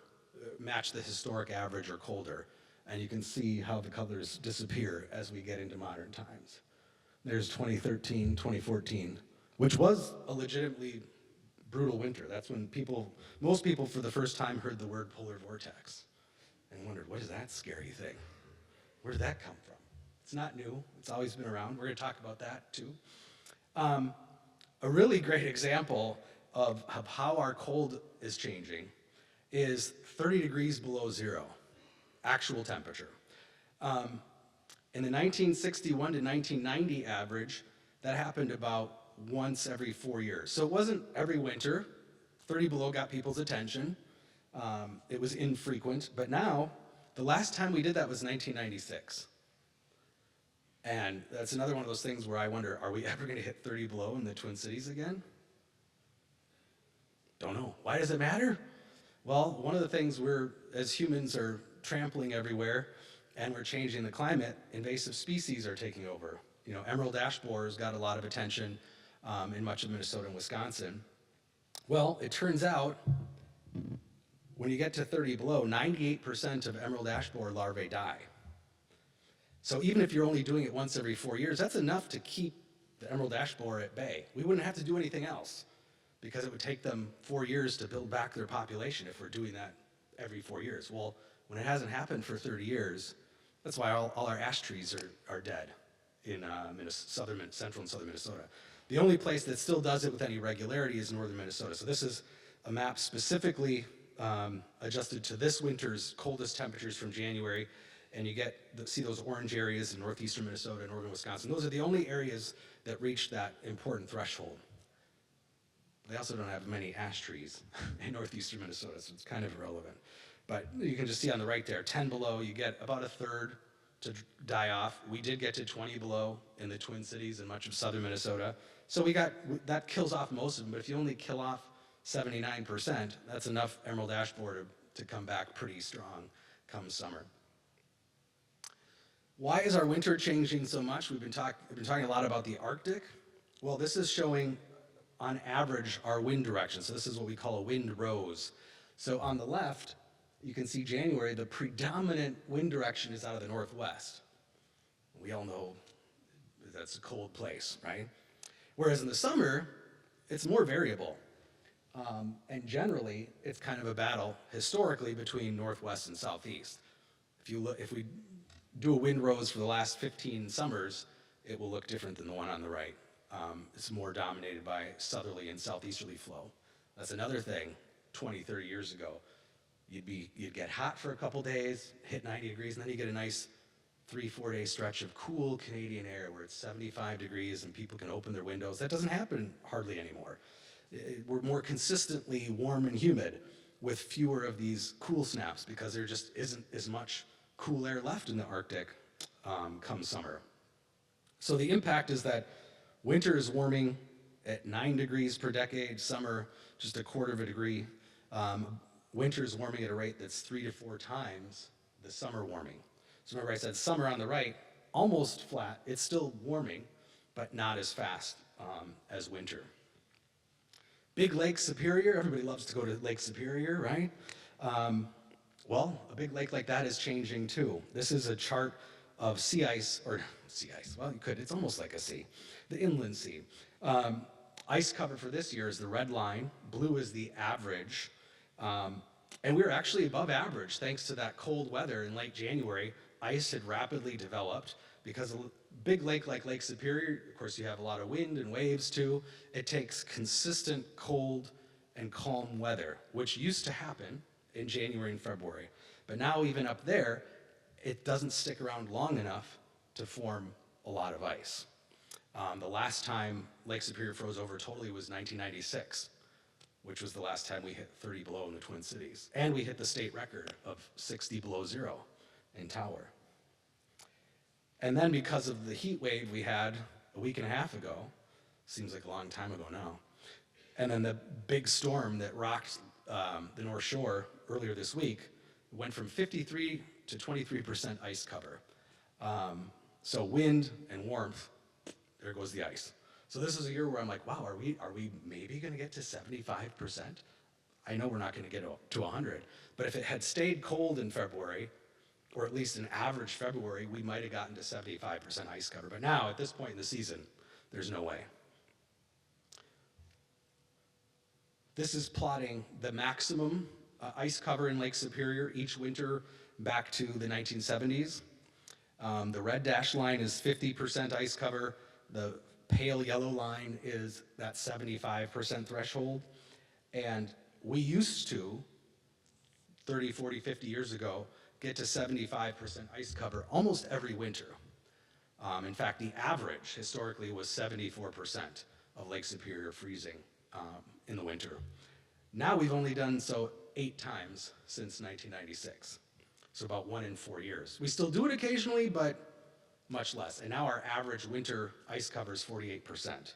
match the historic average or colder. And you can see how the colors disappear as we get into modern times. There's 2013, 2014, which was a legitimately brutal winter. That's when most people for the first time heard the word polar vortex and wondered, what is that scary thing? Where did that come from? It's not new, it's always been around. We're gonna talk about that too. A really great example of how our cold is changing is 30 degrees below zero. Actual temperature. In the 1961 to 1990 average, that happened about once every 4 years. So it wasn't every winter. 30 below got people's attention. It was infrequent, but now, the last time we did that was 1996. And that's another one of those things where I wonder, are we ever gonna hit 30 below in the Twin Cities again? Don't know. Why does it matter? Well, one of the things we're, as humans, are trampling everywhere, and we're changing the climate. Invasive species are taking over. You know, emerald ash borers got a lot of attention in much of Minnesota and Wisconsin. Well, it turns out when you get to 30 below, 98% of emerald ash borer larvae die. So even if you're only doing it once every 4 years, that's enough to keep the emerald ash borer at bay. We wouldn't have to do anything else because it would take them 4 years to build back their population if we're doing that every 4 years. Well, when it hasn't happened for 30 years, that's why all our ash trees are dead in central and southern Minnesota. The only place that still does it with any regularity is northern Minnesota. So this is a map specifically adjusted to this winter's coldest temperatures from January, and you see those orange areas in northeastern Minnesota and northern Wisconsin. Those are the only areas that reach that important threshold. They also don't have many ash trees in northeastern Minnesota, so it's kind of irrelevant. But you can just see on the right there, 10 below, you get about a third to die off. We did get to 20 below in the Twin Cities and much of southern Minnesota. So that kills off most of them, but if you only kill off 79%, that's enough emerald ash borer to come back pretty strong come summer. Why is our winter changing so much? We've been talking a lot about the Arctic. Well, this is showing on average our wind direction. So this is what we call a wind rose. So on the left, you can see January, the predominant wind direction is out of the northwest. We all know that's a cold place, right? Whereas in the summer, it's more variable. And generally, it's kind of a battle historically between northwest and southeast. If we do a wind rose for the last 15 summers, it will look different than the one on the right. It's more dominated by southerly and southeasterly flow. That's another thing 20, 30 years ago. You'd get hot for a couple days, hit 90 degrees, and then you get a nice 3-4 day stretch of cool Canadian air where it's 75 degrees and people can open their windows. That doesn't happen hardly anymore. We're more consistently warm and humid with fewer of these cool snaps because there just isn't as much cool air left in the Arctic come summer. So the impact is that winter is warming at 9 degrees per decade, summer just a quarter of a degree. Winter is warming at a rate that's 3 to 4 times the summer warming. So remember I said summer on the right, almost flat. It's still warming, but not as fast as winter. Big Lake Superior, everybody loves to go to Lake Superior, right? Well, a big lake like that is changing too. This is a chart of sea ice, well, you could, it's almost like a sea, the inland sea. Ice cover for this year is the red line, blue is the average, and we were actually above average thanks to that cold weather in late January. Ice had rapidly developed because a big lake like Lake Superior, of course you have a lot of wind and waves too. It takes consistent cold and calm weather, which used to happen in January and February. But now even up there, it doesn't stick around long enough to form a lot of ice. The last time Lake Superior froze over totally was 1996, which was the last time we hit 30 below in the Twin Cities. And we hit the state record of 60 below zero in Tower. And then because of the heat wave we had a week and a half ago, seems like a long time ago now, and then the big storm that rocked the North Shore earlier this week went from 53 to 23% ice cover. So wind and warmth, there goes the ice. So this is a year where I'm like, wow, are we maybe gonna get to 75%? I know we're not gonna get to 100, but if it had stayed cold in February, or at least an average February, we might have gotten to 75% ice cover. But now, at this point in the season, there's no way. This is plotting the maximum ice cover in Lake Superior each winter back to the 1970s. The red dashed line is 50% ice cover. The pale yellow line is that 75% threshold. And we used to, 30, 40, 50 years ago, get to 75% ice cover almost every winter. In fact, the average historically was 74% of Lake Superior freezing in the winter. Now we've only done so 8 times since 1996. So about 1 in 4 years. We still do it occasionally, but much less. And now our average winter ice cover is 48%.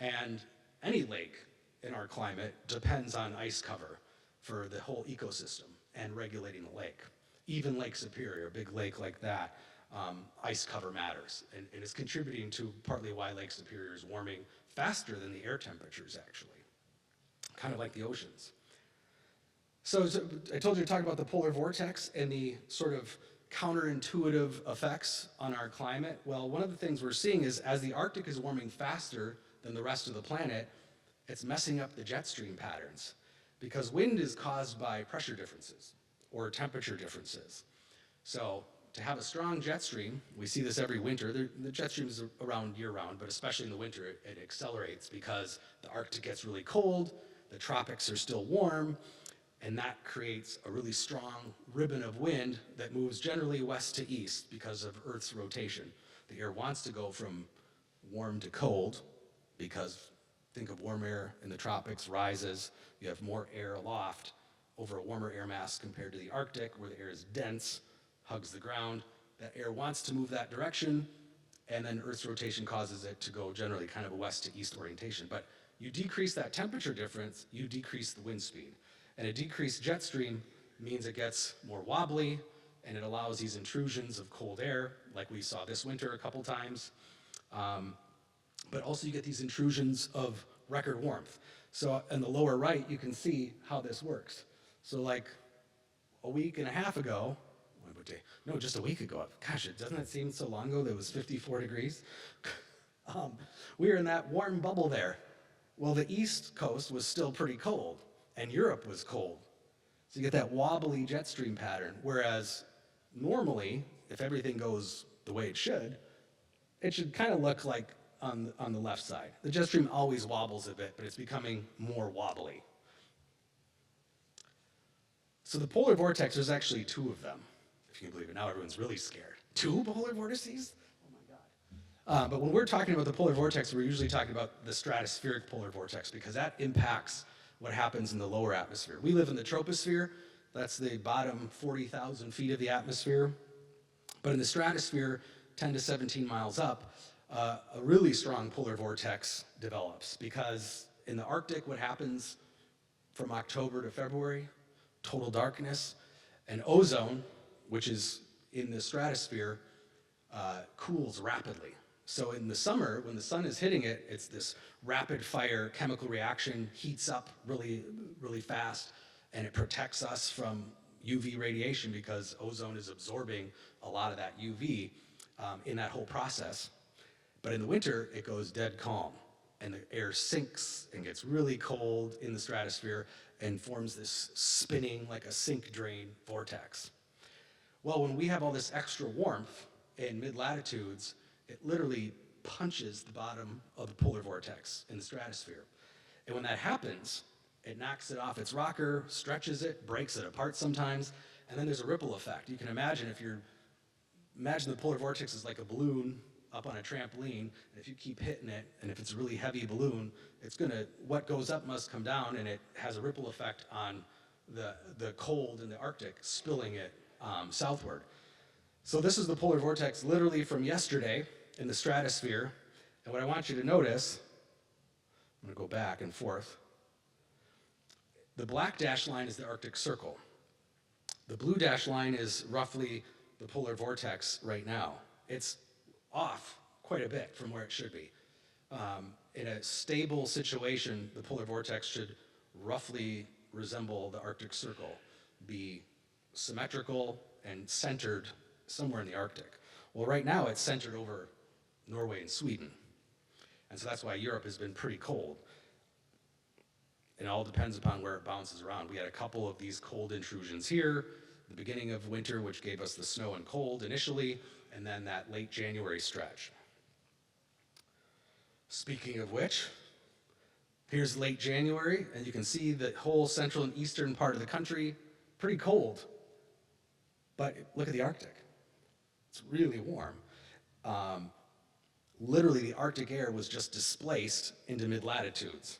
And any lake in our climate depends on ice cover for the whole ecosystem and regulating the lake. Even Lake Superior, a big lake like that, ice cover matters. And it's contributing to partly why Lake Superior is warming faster than the air temperatures actually. Kind of like the oceans. So I told you to talk about the polar vortex and the sort of counterintuitive effects on our climate. Well, one of the things we're seeing is as the Arctic is warming faster than the rest of the planet, it's messing up the jet stream patterns because wind is caused by pressure differences or temperature differences. So to have a strong jet stream, we see this every winter. The jet stream is around year-round, but especially in the winter, it accelerates because the Arctic gets really cold, the tropics are still warm, and that creates a really strong ribbon of wind that moves generally west to east because of Earth's rotation. The air wants to go from warm to cold because think of warm air in the tropics rises, you have more air aloft over a warmer air mass compared to the Arctic where the air is dense, hugs the ground. That air wants to move that direction, and then Earth's rotation causes it to go generally kind of a west to east orientation. But you decrease that temperature difference, you decrease the wind speed. And a decreased jet stream means it gets more wobbly, and it allows these intrusions of cold air, like we saw this winter a couple times. But also you get these intrusions of record warmth. So in the lower right, you can see how this works. So like a week and a half ago, no, just a week ago, gosh, doesn't it seem so long ago that it was 54 degrees? We were in that warm bubble there. Well, the East Coast was still pretty cold, and Europe was cold. So you get that wobbly jet stream pattern, whereas normally, if everything goes the way it should kind of look like on the left side. The jet stream always wobbles a bit, but it's becoming more wobbly. So the polar vortex, there's actually 2 of them, if you can believe it. Now everyone's really scared. 2 polar vortices? Oh my God. But when we're talking about the polar vortex, we're usually talking about the stratospheric polar vortex because that impacts what happens in the lower atmosphere. We live in the troposphere. That's the bottom 40,000 feet of the atmosphere. But in the stratosphere, 10 to 17 miles up, a really strong polar vortex develops, because in the Arctic, what happens from October to February? Total darkness, and ozone, which is in the stratosphere, cools rapidly. So in the summer, when the sun is hitting it, it's this rapid fire chemical reaction, heats up really, really fast, and it protects us from UV radiation because ozone is absorbing a lot of that UV in that whole process. But in the winter, it goes dead calm, and the air sinks and gets really cold in the stratosphere and forms this spinning, like a sink drain vortex. Well, when we have all this extra warmth in mid-latitudes, it literally punches the bottom of the polar vortex in the stratosphere. And when that happens, it knocks it off its rocker, stretches it, breaks it apart sometimes, and then there's a ripple effect. You can imagine imagine the polar vortex is like a balloon up on a trampoline, and if you keep hitting it, and if it's a really heavy balloon, what goes up must come down, and it has a ripple effect on the cold in the Arctic, spilling it southward. So this is the polar vortex literally from yesterday in the stratosphere, and what I want you to notice, I'm gonna go back and forth. The black dashed line is the Arctic Circle. The blue dashed line is roughly the polar vortex right now. It's off quite a bit from where it should be. In a stable situation, the polar vortex should roughly resemble the Arctic Circle, be symmetrical and centered somewhere in the Arctic. Well, right now it's centered over Norway and Sweden. And so that's why Europe has been pretty cold. It all depends upon where it bounces around. We had a couple of these cold intrusions here, the beginning of winter, which gave us the snow and cold initially, and then that late January stretch. Speaking of which, here's late January, and you can see the whole central and eastern part of the country, pretty cold. But look at the Arctic. It's really warm. Literally, the Arctic air was just displaced into mid-latitudes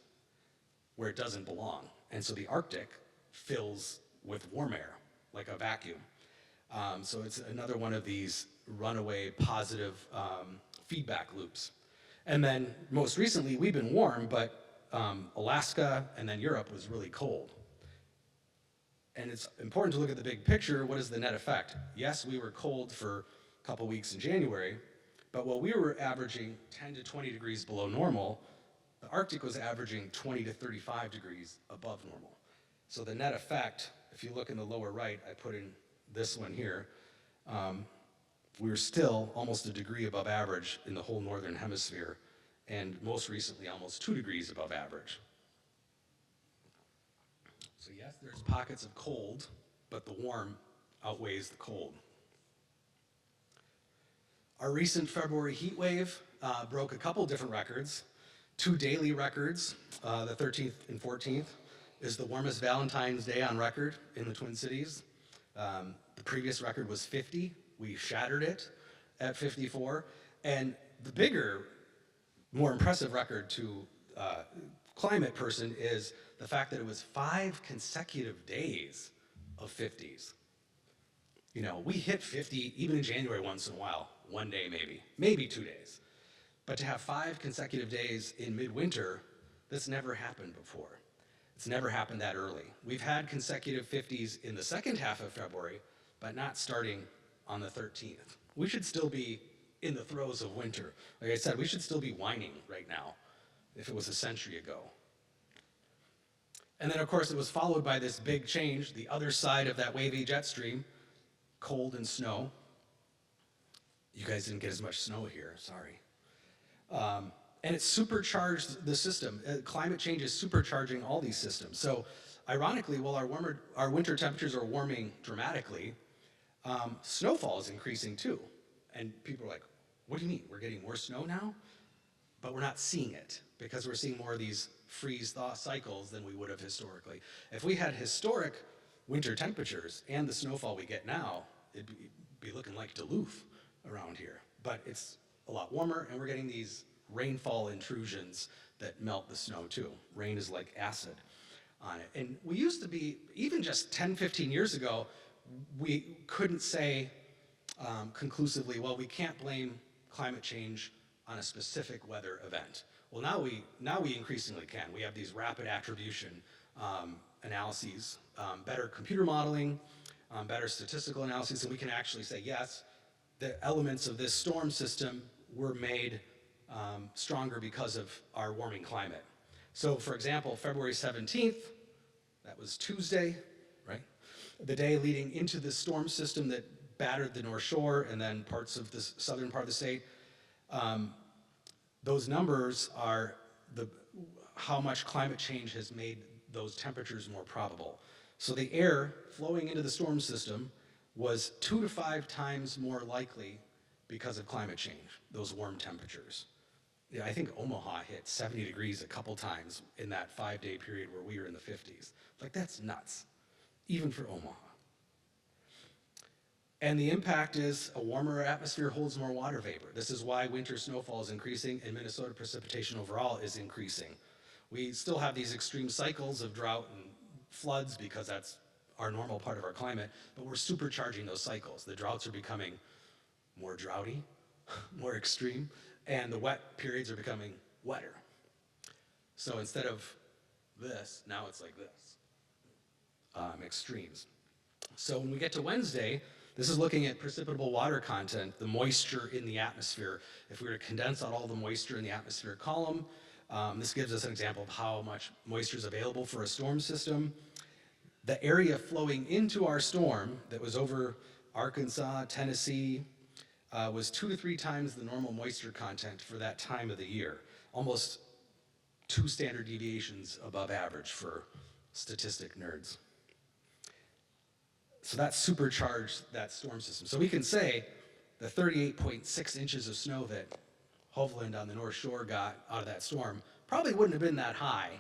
where it doesn't belong. And so the Arctic fills with warm air, like a vacuum. So it's another one of these runaway positive feedback loops. And then most recently, we've been warm, but Alaska and then Europe was really cold. And it's important to look at the big picture. What is the net effect? Yes, we were cold for a couple weeks in January, but while we were averaging 10 to 20 degrees below normal, the Arctic was averaging 20 to 35 degrees above normal. So the net effect, if you look in the lower right, I put in this one here, we were still almost a degree above average in the whole northern hemisphere, and most recently almost 2 degrees above average. So yes, there's pockets of cold, but the warm outweighs the cold. Our recent February heat wave broke a couple different records. 2 daily records, the 13th and 14th, is the warmest Valentine's Day on record in the Twin Cities. The previous record was 50. We shattered it at 54. And the bigger, more impressive record to climate person is the fact that it was 5 consecutive days of 50s. You know, we hit 50 even in January once in a while, one day maybe 2 days. But to have 5 consecutive days in midwinter, that's never happened before. It's never happened that early. We've had consecutive 50s in the second half of February, but not starting on the 13th. We should still be in the throes of winter. Like I said, we should still be whining right now if it was a century ago. And then, of course, it was followed by this big change, the other side of that wavy jet stream, cold and snow. You guys didn't get as much snow here, sorry. And it supercharged the system. Climate change is supercharging all these systems. So ironically, while our winter temperatures are warming dramatically, snowfall is increasing too. And people are like, what do you mean? We're getting more snow now? But we're not seeing it because we're seeing more of these freeze-thaw cycles than we would have historically. If we had historic winter temperatures and the snowfall we get now, it'd be looking like Duluth around here. But it's a lot warmer, and we're getting these rainfall intrusions that melt the snow too. Rain is like acid on it. And we used to be, even just 10, 15 years ago, we couldn't say conclusively, well, we can't blame climate change on a specific weather event. Well, now we increasingly can. We have these rapid attribution analyses, better computer modeling, better statistical analyses, and we can actually say, yes, the elements of this storm system were made stronger because of our warming climate. So, for example, February 17th, that was Tuesday, right? The day leading into the storm system that battered the North Shore and then parts of the southern part of the state. Those numbers are how much climate change has made those temperatures more probable. So the air flowing into the storm system was 2 to 5 times more likely because of climate change, those warm temperatures. Yeah, I think Omaha hit 70 degrees a couple times in that 5-day period where we were in the 50s. Like, that's nuts, even for Omaha. And the impact is a warmer atmosphere holds more water vapor. This is why winter snowfall is increasing and Minnesota precipitation overall is increasing. We still have these extreme cycles of drought and floods because that's our normal part of our climate, but we're supercharging those cycles. The droughts are becoming more droughty, more extreme, and the wet periods are becoming wetter. So instead of this, now it's like this, extremes. So when we get to Wednesday, this is looking at precipitable water content, the moisture in the atmosphere. If we were to condense out all the moisture in the atmosphere column, this gives us an example of how much moisture is available for a storm system. The area flowing into our storm that was over Arkansas, Tennessee, was 2 to 3 times the normal moisture content for that time of the year. Almost 2 standard deviations above average for statistic nerds. So that supercharged that storm system. So we can say the 38.6 inches of snow that Hovland on the North Shore got out of that storm probably wouldn't have been that high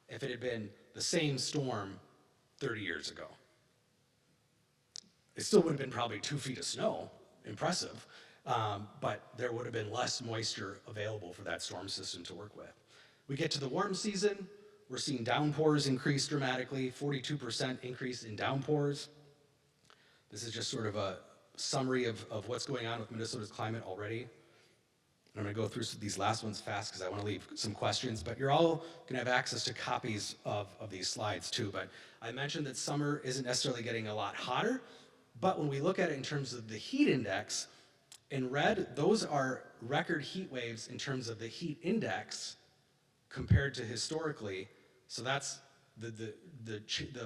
if it had been the same storm 30 years ago. It still would have been probably 2 feet of snow, impressive, but there would have been less moisture available for that storm system to work with. We get to the warm season, we're seeing downpours increase dramatically, 42% increase in downpours. This is just sort of a summary of what's going on with Minnesota's climate already. I'm going to go through these last ones fast because I want to leave some questions, but you're all going to have access to copies of these slides too. But I mentioned that summer isn't necessarily getting a lot hotter, but when we look at it in terms of the heat index, in red, those are record heat waves in terms of the heat index compared to historically. So that's the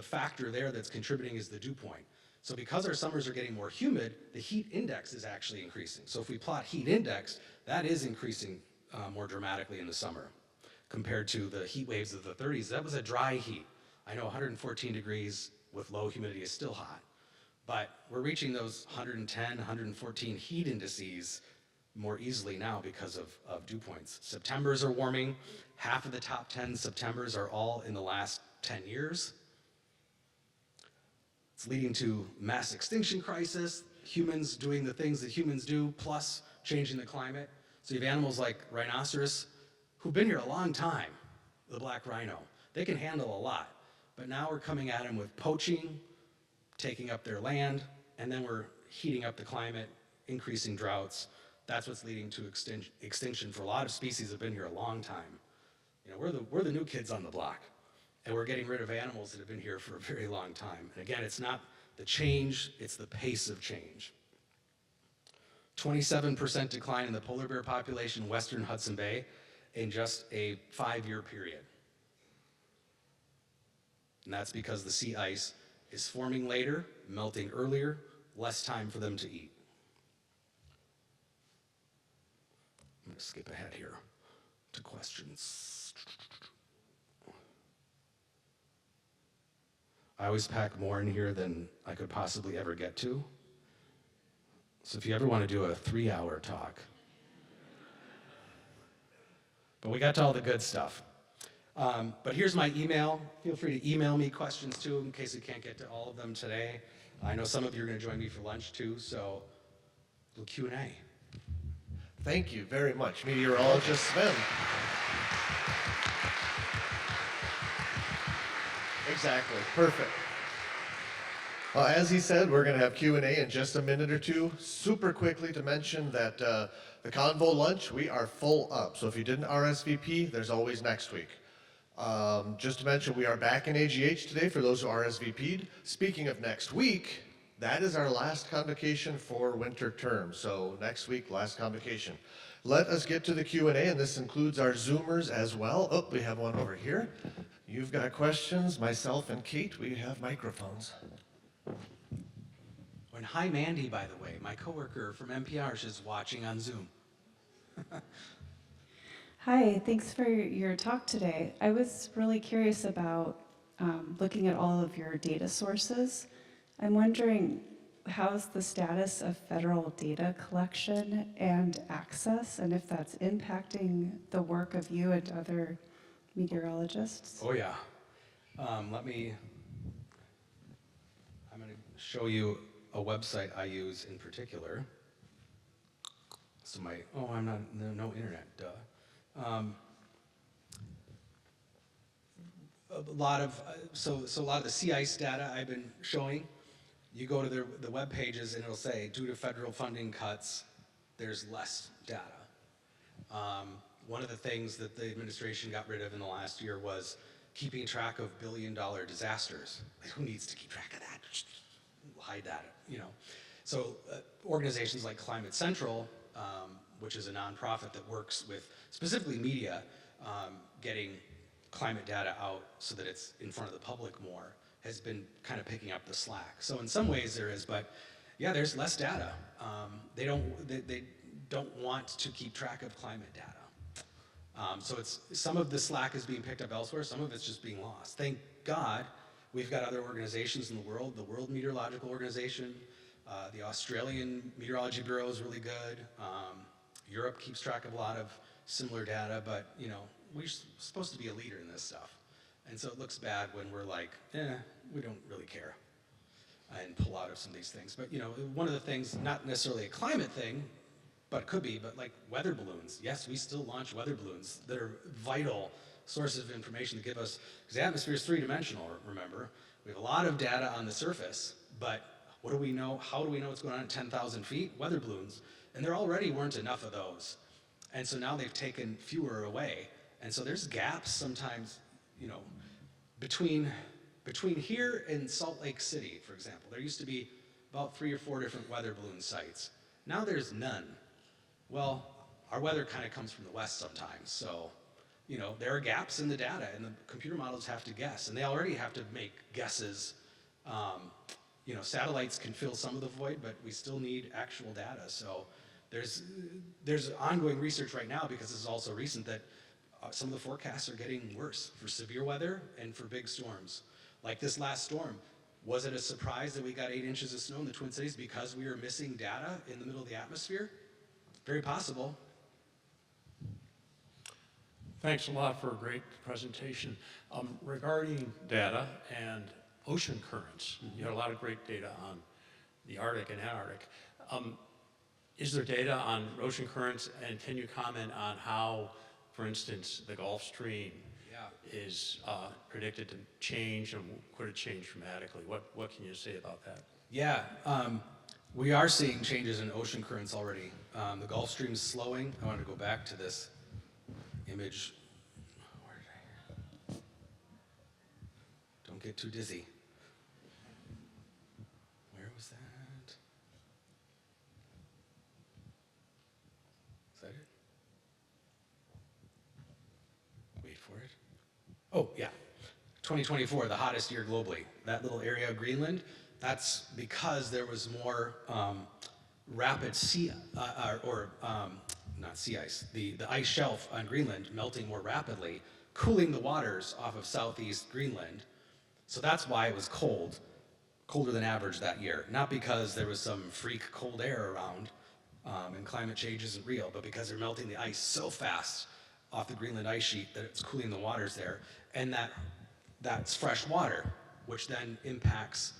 factor there that's contributing is the dew point. So because our summers are getting more humid, the heat index is actually increasing. So if we plot heat index, that is increasing more dramatically in the summer compared to the heat waves of the 30s. That was a dry heat. I know 114 degrees with low humidity is still hot, but we're reaching those 110, 114 heat indices more easily now because of dew points. Septembers are warming. Half of the top 10 Septembers are all in the last 10 years. It's leading to mass extinction crisis, humans doing the things that humans do, plus changing the climate. So you have animals like rhinoceros, who've been here a long time, the black rhino. They can handle a lot, but now we're coming at them with poaching, taking up their land, and then we're heating up the climate, increasing droughts. That's what's leading to extinction for a lot of species that have been here a long time. You know, we're the new kids on the block. And we're getting rid of animals that have been here for a very long time. And again, it's not the change, it's the pace of change. 27% decline in the polar bear population in western Hudson Bay in just a 5-year period. And that's because the sea ice is forming later, melting earlier, less time for them to eat. I'm going to skip ahead here to questions. I always pack more in here than I could possibly ever get to. So if you ever want to do a 3-hour talk. But we got to all the good stuff. But here's my email. Feel free to email me questions too in case we can't get to all of them today. I know some of you are going to join me for lunch too, so a little Q&A. Thank you very much, Meteorologist Sven. Exactly, perfect. Well, as he said, we're going to have Q&A in just a minute or two. Super quickly to mention that the Convo lunch, we are full up. So if you didn't RSVP, there's always next week. Just to mention, we are back in AGH today for those who RSVP'd. Speaking of next week, that is our last convocation for winter term. So next week, last convocation. Let us get to the Q&A, and this includes our Zoomers as well. Oh, we have one over here. You've got questions. Myself and Kate, we have microphones. And hi, Mandy, by the way. My coworker from NPR is watching on Zoom. Hi, thanks for your talk today. I was really curious about looking at all of your data sources. I'm wondering, how's the status of federal data collection and access, and if that's impacting the work of you and other meteorologists? Oh, yeah. I'm going to show you a website I use in particular. So I'm not, no internet, duh. A lot of the sea ice data I've been showing, you go to the web pages and it'll say, due to federal funding cuts, there's less data. One of the things that the administration got rid of in the last year was keeping track of billion-dollar disasters. Like, who needs to keep track of that? Just hide that, you know. So organizations like Climate Central, which is a nonprofit that works with specifically media, getting climate data out so that it's in front of the public more, has been kind of picking up the slack. So in some ways there is, but yeah, there's less data. They don't want to keep track of climate data. So some of the slack is being picked up elsewhere, some of it's just being lost. Thank God we've got other organizations in the World Meteorological Organization, the Australian Meteorology Bureau is really good. Europe keeps track of a lot of similar data, but you know, we're supposed to be a leader in this stuff. And so it looks bad when we're like, we don't really care, and pull out of some of these things. But you know, one of the things, not necessarily a climate thing, but it could be, but like weather balloons. Yes, we still launch weather balloons that are vital sources of information to give us, because the atmosphere is three-dimensional, remember. We have a lot of data on the surface, but what do we know? How do we know what's going on at 10,000 feet? Weather balloons. And there already weren't enough of those. And so now they've taken fewer away. And so there's gaps sometimes, you know, between here and Salt Lake City, for example. There used to be about 3 or 4 different weather balloon sites. Now there's none. Well, our weather kind of comes from the west sometimes. So, you know, there are gaps in the data, and the computer models have to guess. And they already have to make guesses. You know, satellites can fill some of the void, but we still need actual data. So there's ongoing research right now, because this is also recent, that some of the forecasts are getting worse for severe weather and for big storms. Like this last storm, was it a surprise that we got 8 inches of snow in the Twin Cities because we were missing data in the middle of the atmosphere? Very possible. Thanks a lot for a great presentation. Regarding data and ocean currents, you had a lot of great data on the Arctic and Antarctic. Is there data on ocean currents, and can you comment on how, for instance, the Gulf Stream is predicted to change, and could it change dramatically? What can you say about that? Yeah, we are seeing changes in ocean currents already. The Gulf Stream is slowing. I wanted to go back to this image. Where did I? Don't get too dizzy. Where was that? Is that it? Wait for it. Oh, yeah. 2024, the hottest year globally. That little area of Greenland, that's because there was more rapid sea, not sea ice, the ice shelf on Greenland melting more rapidly, cooling the waters off of southeast Greenland. So that's why it was cold, colder than average that year. Not because there was some freak cold air around and climate change isn't real, but because they're melting the ice so fast off the Greenland ice sheet that it's cooling the waters there. And that's fresh water, which then impacts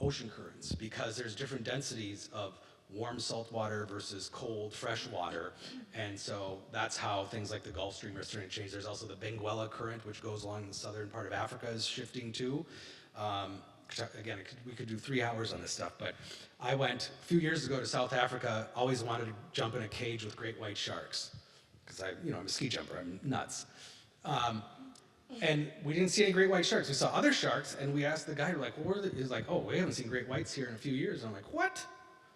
ocean currents, because there's different densities of warm salt water versus cold fresh water. And so that's how things like the Gulf Stream are starting to change. There's also the Benguela current, which goes along the southern part of Africa, is shifting too. Again, we could do 3 hours on this stuff, but I went a few years ago to South Africa, always wanted to jump in a cage with great white sharks, because I'm a ski jumper, I'm nuts. And we didn't see any great white sharks. We saw other sharks, and we asked the guy, we're like, well, where are they? He's like, oh, we haven't seen great whites here in a few years. And I'm like, what?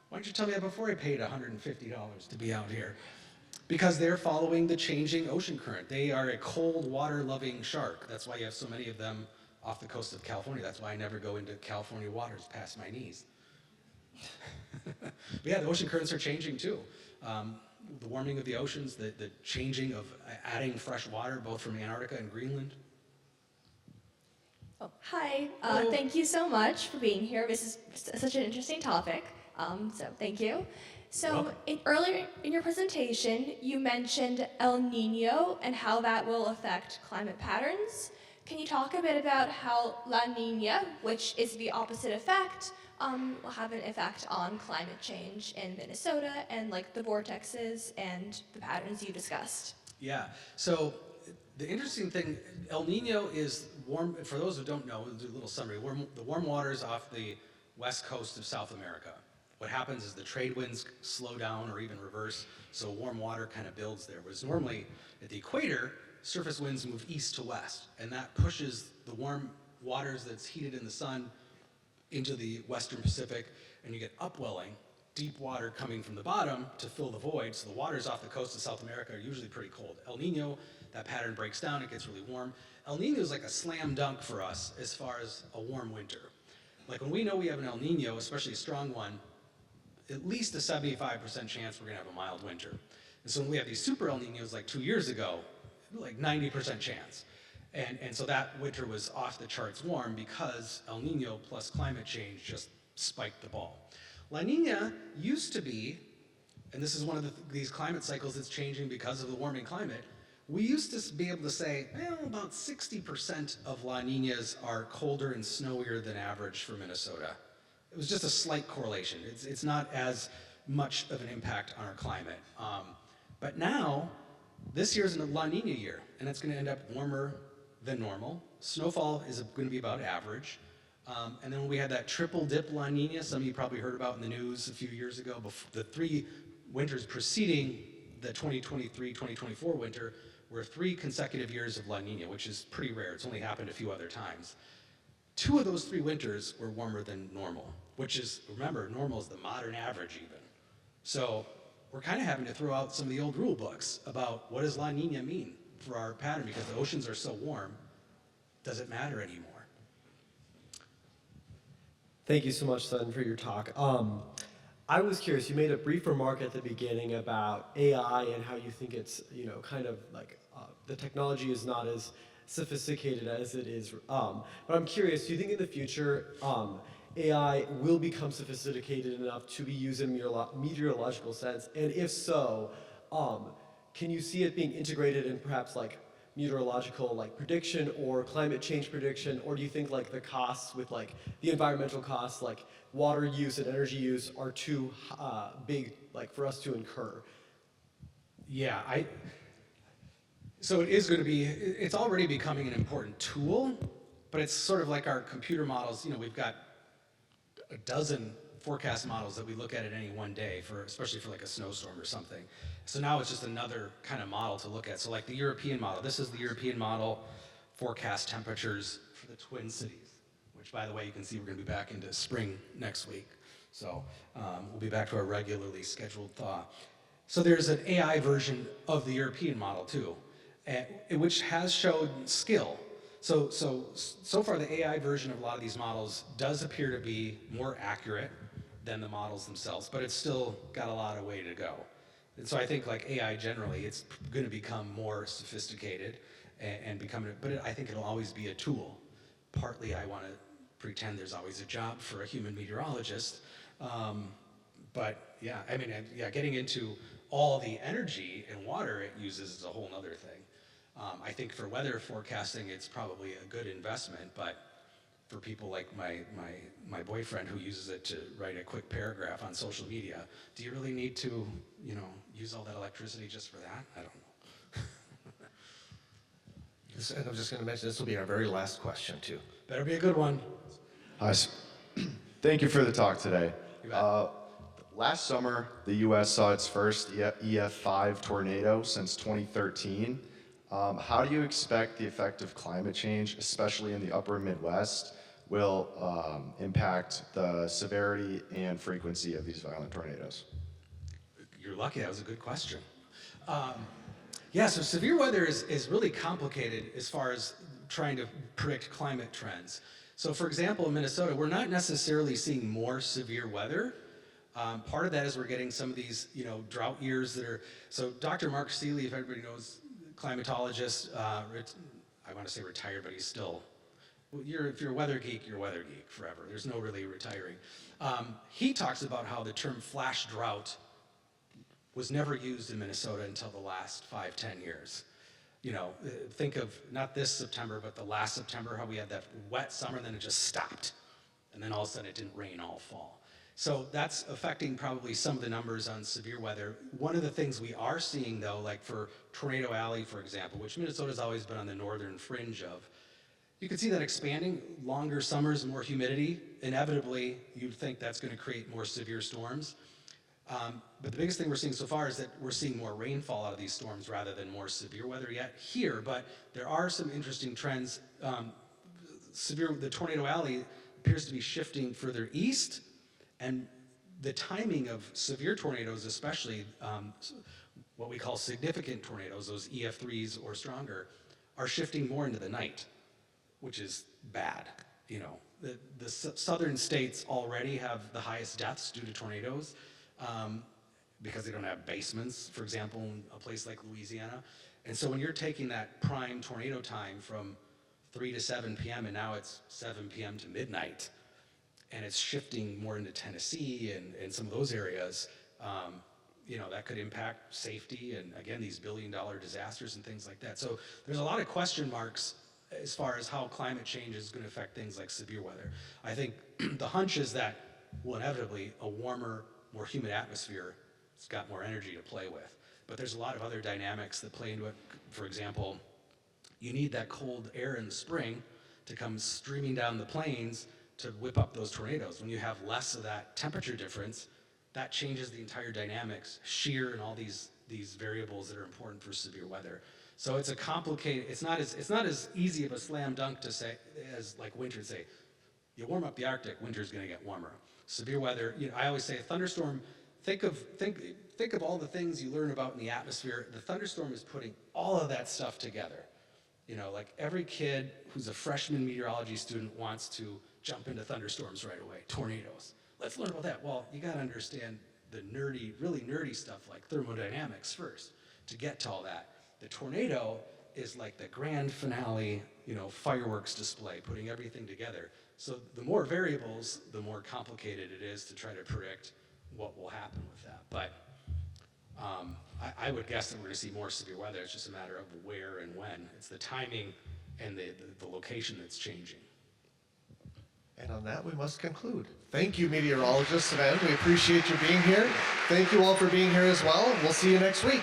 Why didn't you tell me that before I paid $150 to be out here? Because they're following the changing ocean current. They are a cold water-loving shark. That's why you have so many of them off the coast of California. That's why I never go into California waters past my knees. But yeah, the ocean currents are changing too. The warming of the oceans, the changing of adding fresh water, both from Antarctica and Greenland. Oh, hi, thank you so much for being here. This is such an interesting topic, so thank you. So earlier in your presentation, you mentioned El Nino and how that will affect climate patterns. Can you talk a bit about how La Nina, which is the opposite effect, will have an effect on climate change in Minnesota and like the vortexes and the patterns you discussed? Yeah, so the interesting thing, El Nino is warm, for those who don't know, we'll do a little summary. The warm waters off the west coast of South America. What happens is the trade winds slow down or even reverse, so warm water kind of builds there. Whereas normally at the equator, surface winds move east to west, and that pushes the warm waters that's heated in the sun into the western Pacific, and you get upwelling, deep water coming from the bottom to fill the void. So the waters off the coast of South America are usually pretty cold. El Nino, that pattern breaks down, it gets really warm. El Nino is like a slam dunk for us as far as a warm winter. Like when we know we have an El Nino, especially a strong one, at least a 75% chance we're gonna have a mild winter. And so when we have these super El Ninos like 2 years ago, like 90% chance. And so that winter was off the charts warm because El Nino plus climate change just spiked the ball. La Nina used to be, and this is one of these climate cycles that's changing because of the warming climate, we used to be able to say, well, about 60% of La Ninas are colder and snowier than average for Minnesota. It was just a slight correlation. It's not as much of an impact on our climate. But now, this year's a La Nina year, and it's gonna end up warmer than normal. Snowfall is gonna be about average. And then we had that triple dip La Nina, some of you probably heard about in the news a few years ago. The 3 winters preceding the 2023-2024 winter were 3 consecutive years of La Nina, which is pretty rare. It's only happened a few other times. 2 of those 3 winters were warmer than normal, which is, remember, normal is the modern average even. So we're kind of having to throw out some of the old rule books about what does La Nina mean for our pattern, because the oceans are so warm, does it matter anymore? Thank you so much, Sven, for your talk. I was curious, you made a brief remark at the beginning about AI and how you think it's, kind of like the technology is not as sophisticated as it is. But I'm curious, do you think in the future AI will become sophisticated enough to be used in a meteorological sense? And if so, can you see it being integrated in perhaps like meteorological like prediction or climate change prediction, or do you think like the costs with like the environmental costs like water use and energy use are too big like for us to incur? Yeah, so it is going to be, it's already becoming an important tool, but it's sort of like our computer models. We've got a dozen forecast models that we look at any one day, especially for like a snowstorm or something. So now it's just another kind of model to look at. So like the European model, this is the European model forecast temperatures for the Twin Cities, which by the way, you can see we're going to be back into spring next week. So we'll be back to our regularly scheduled thaw. So there's an AI version of the European model too, which has showed skill. So far the AI version of a lot of these models does appear to be more accurate than the models themselves, but it's still got a lot of way to go. And so I think like AI generally, it's going to become more sophisticated and but I think it'll always be a tool. Partly I want to pretend there's always a job for a human meteorologist, but yeah, getting into all the energy and water it uses is a whole other thing. I think for weather forecasting, it's probably a good investment, but for people like my boyfriend who uses it to write a quick paragraph on social media, do you really need to, use all that electricity just for that? I don't know. And I'm just going to mention this will be our very last question too. Better be a good one. Hi. Thank you for the talk today. You bet. Last summer, the U.S. saw its first EF5 tornado since 2013. How do you expect the effect of climate change, especially in the upper Midwest, will impact the severity and frequency of these violent tornadoes? You're lucky, that was a good question. Yeah, so severe weather is really complicated as far as trying to predict climate trends. So for example, in Minnesota, we're not necessarily seeing more severe weather. Part of that is we're getting some of these, drought years that are, so Dr. Mark Seeley, if everybody knows, climatologist, I want to say retired, but he's still, if you're a weather geek, you're a weather geek forever. There's no really retiring. He talks about how the term flash drought was never used in Minnesota until the last 5-10 years. Think of not this September, but the last September, how we had that wet summer, and then it just stopped. And then all of a sudden it didn't rain all fall. So that's affecting probably some of the numbers on severe weather. One of the things we are seeing though, like for Tornado Alley, for example, which Minnesota's always been on the northern fringe of, you can see that expanding, longer summers, more humidity, inevitably you'd think that's gonna create more severe storms. But the biggest thing we're seeing so far is that we're seeing more rainfall out of these storms rather than more severe weather yet here, but there are some interesting trends. The Tornado Alley appears to be shifting further east, and the timing of severe tornadoes, especially what we call significant tornadoes, those EF3s or stronger, are shifting more into the night, which is bad. The southern states already have the highest deaths due to tornadoes because they don't have basements, for example, in a place like Louisiana. And so when you're taking that prime tornado time from 3 to 7 p.m. and now it's 7 p.m. to midnight, and it's shifting more into Tennessee and some of those areas, that could impact safety and, again, these billion-dollar disasters and things like that. So there's a lot of question marks as far as how climate change is going to affect things like severe weather. I think the hunch is that, well, inevitably, a warmer, more humid atmosphere has got more energy to play with. But there's a lot of other dynamics that play into it. For example, you need that cold air in the spring to come streaming down the plains to whip up those tornadoes. When you have less of that temperature difference, that changes the entire dynamics, shear and all these variables that are important for severe weather. So it's a complicated, it's not as easy of a slam dunk to say as like winter, say, you warm up the Arctic, winter's gonna get warmer. Severe weather, I always say a thunderstorm, think of all the things you learn about in the atmosphere. The thunderstorm is putting all of that stuff together. Like every kid who's a freshman meteorology student wants to jump into thunderstorms right away, tornadoes. Let's learn about that. Well, you gotta understand the really nerdy stuff like thermodynamics first to get to all that. The tornado is like the grand finale, fireworks display, putting everything together. So the more variables, the more complicated it is to try to predict what will happen with that. But I would guess that we're gonna see more severe weather. It's just a matter of where and when. It's the timing and the location that's changing. And on that, we must conclude. Thank you, Meteorologist Sven. We appreciate you being here. Thank you all for being here as well. We'll see you next week.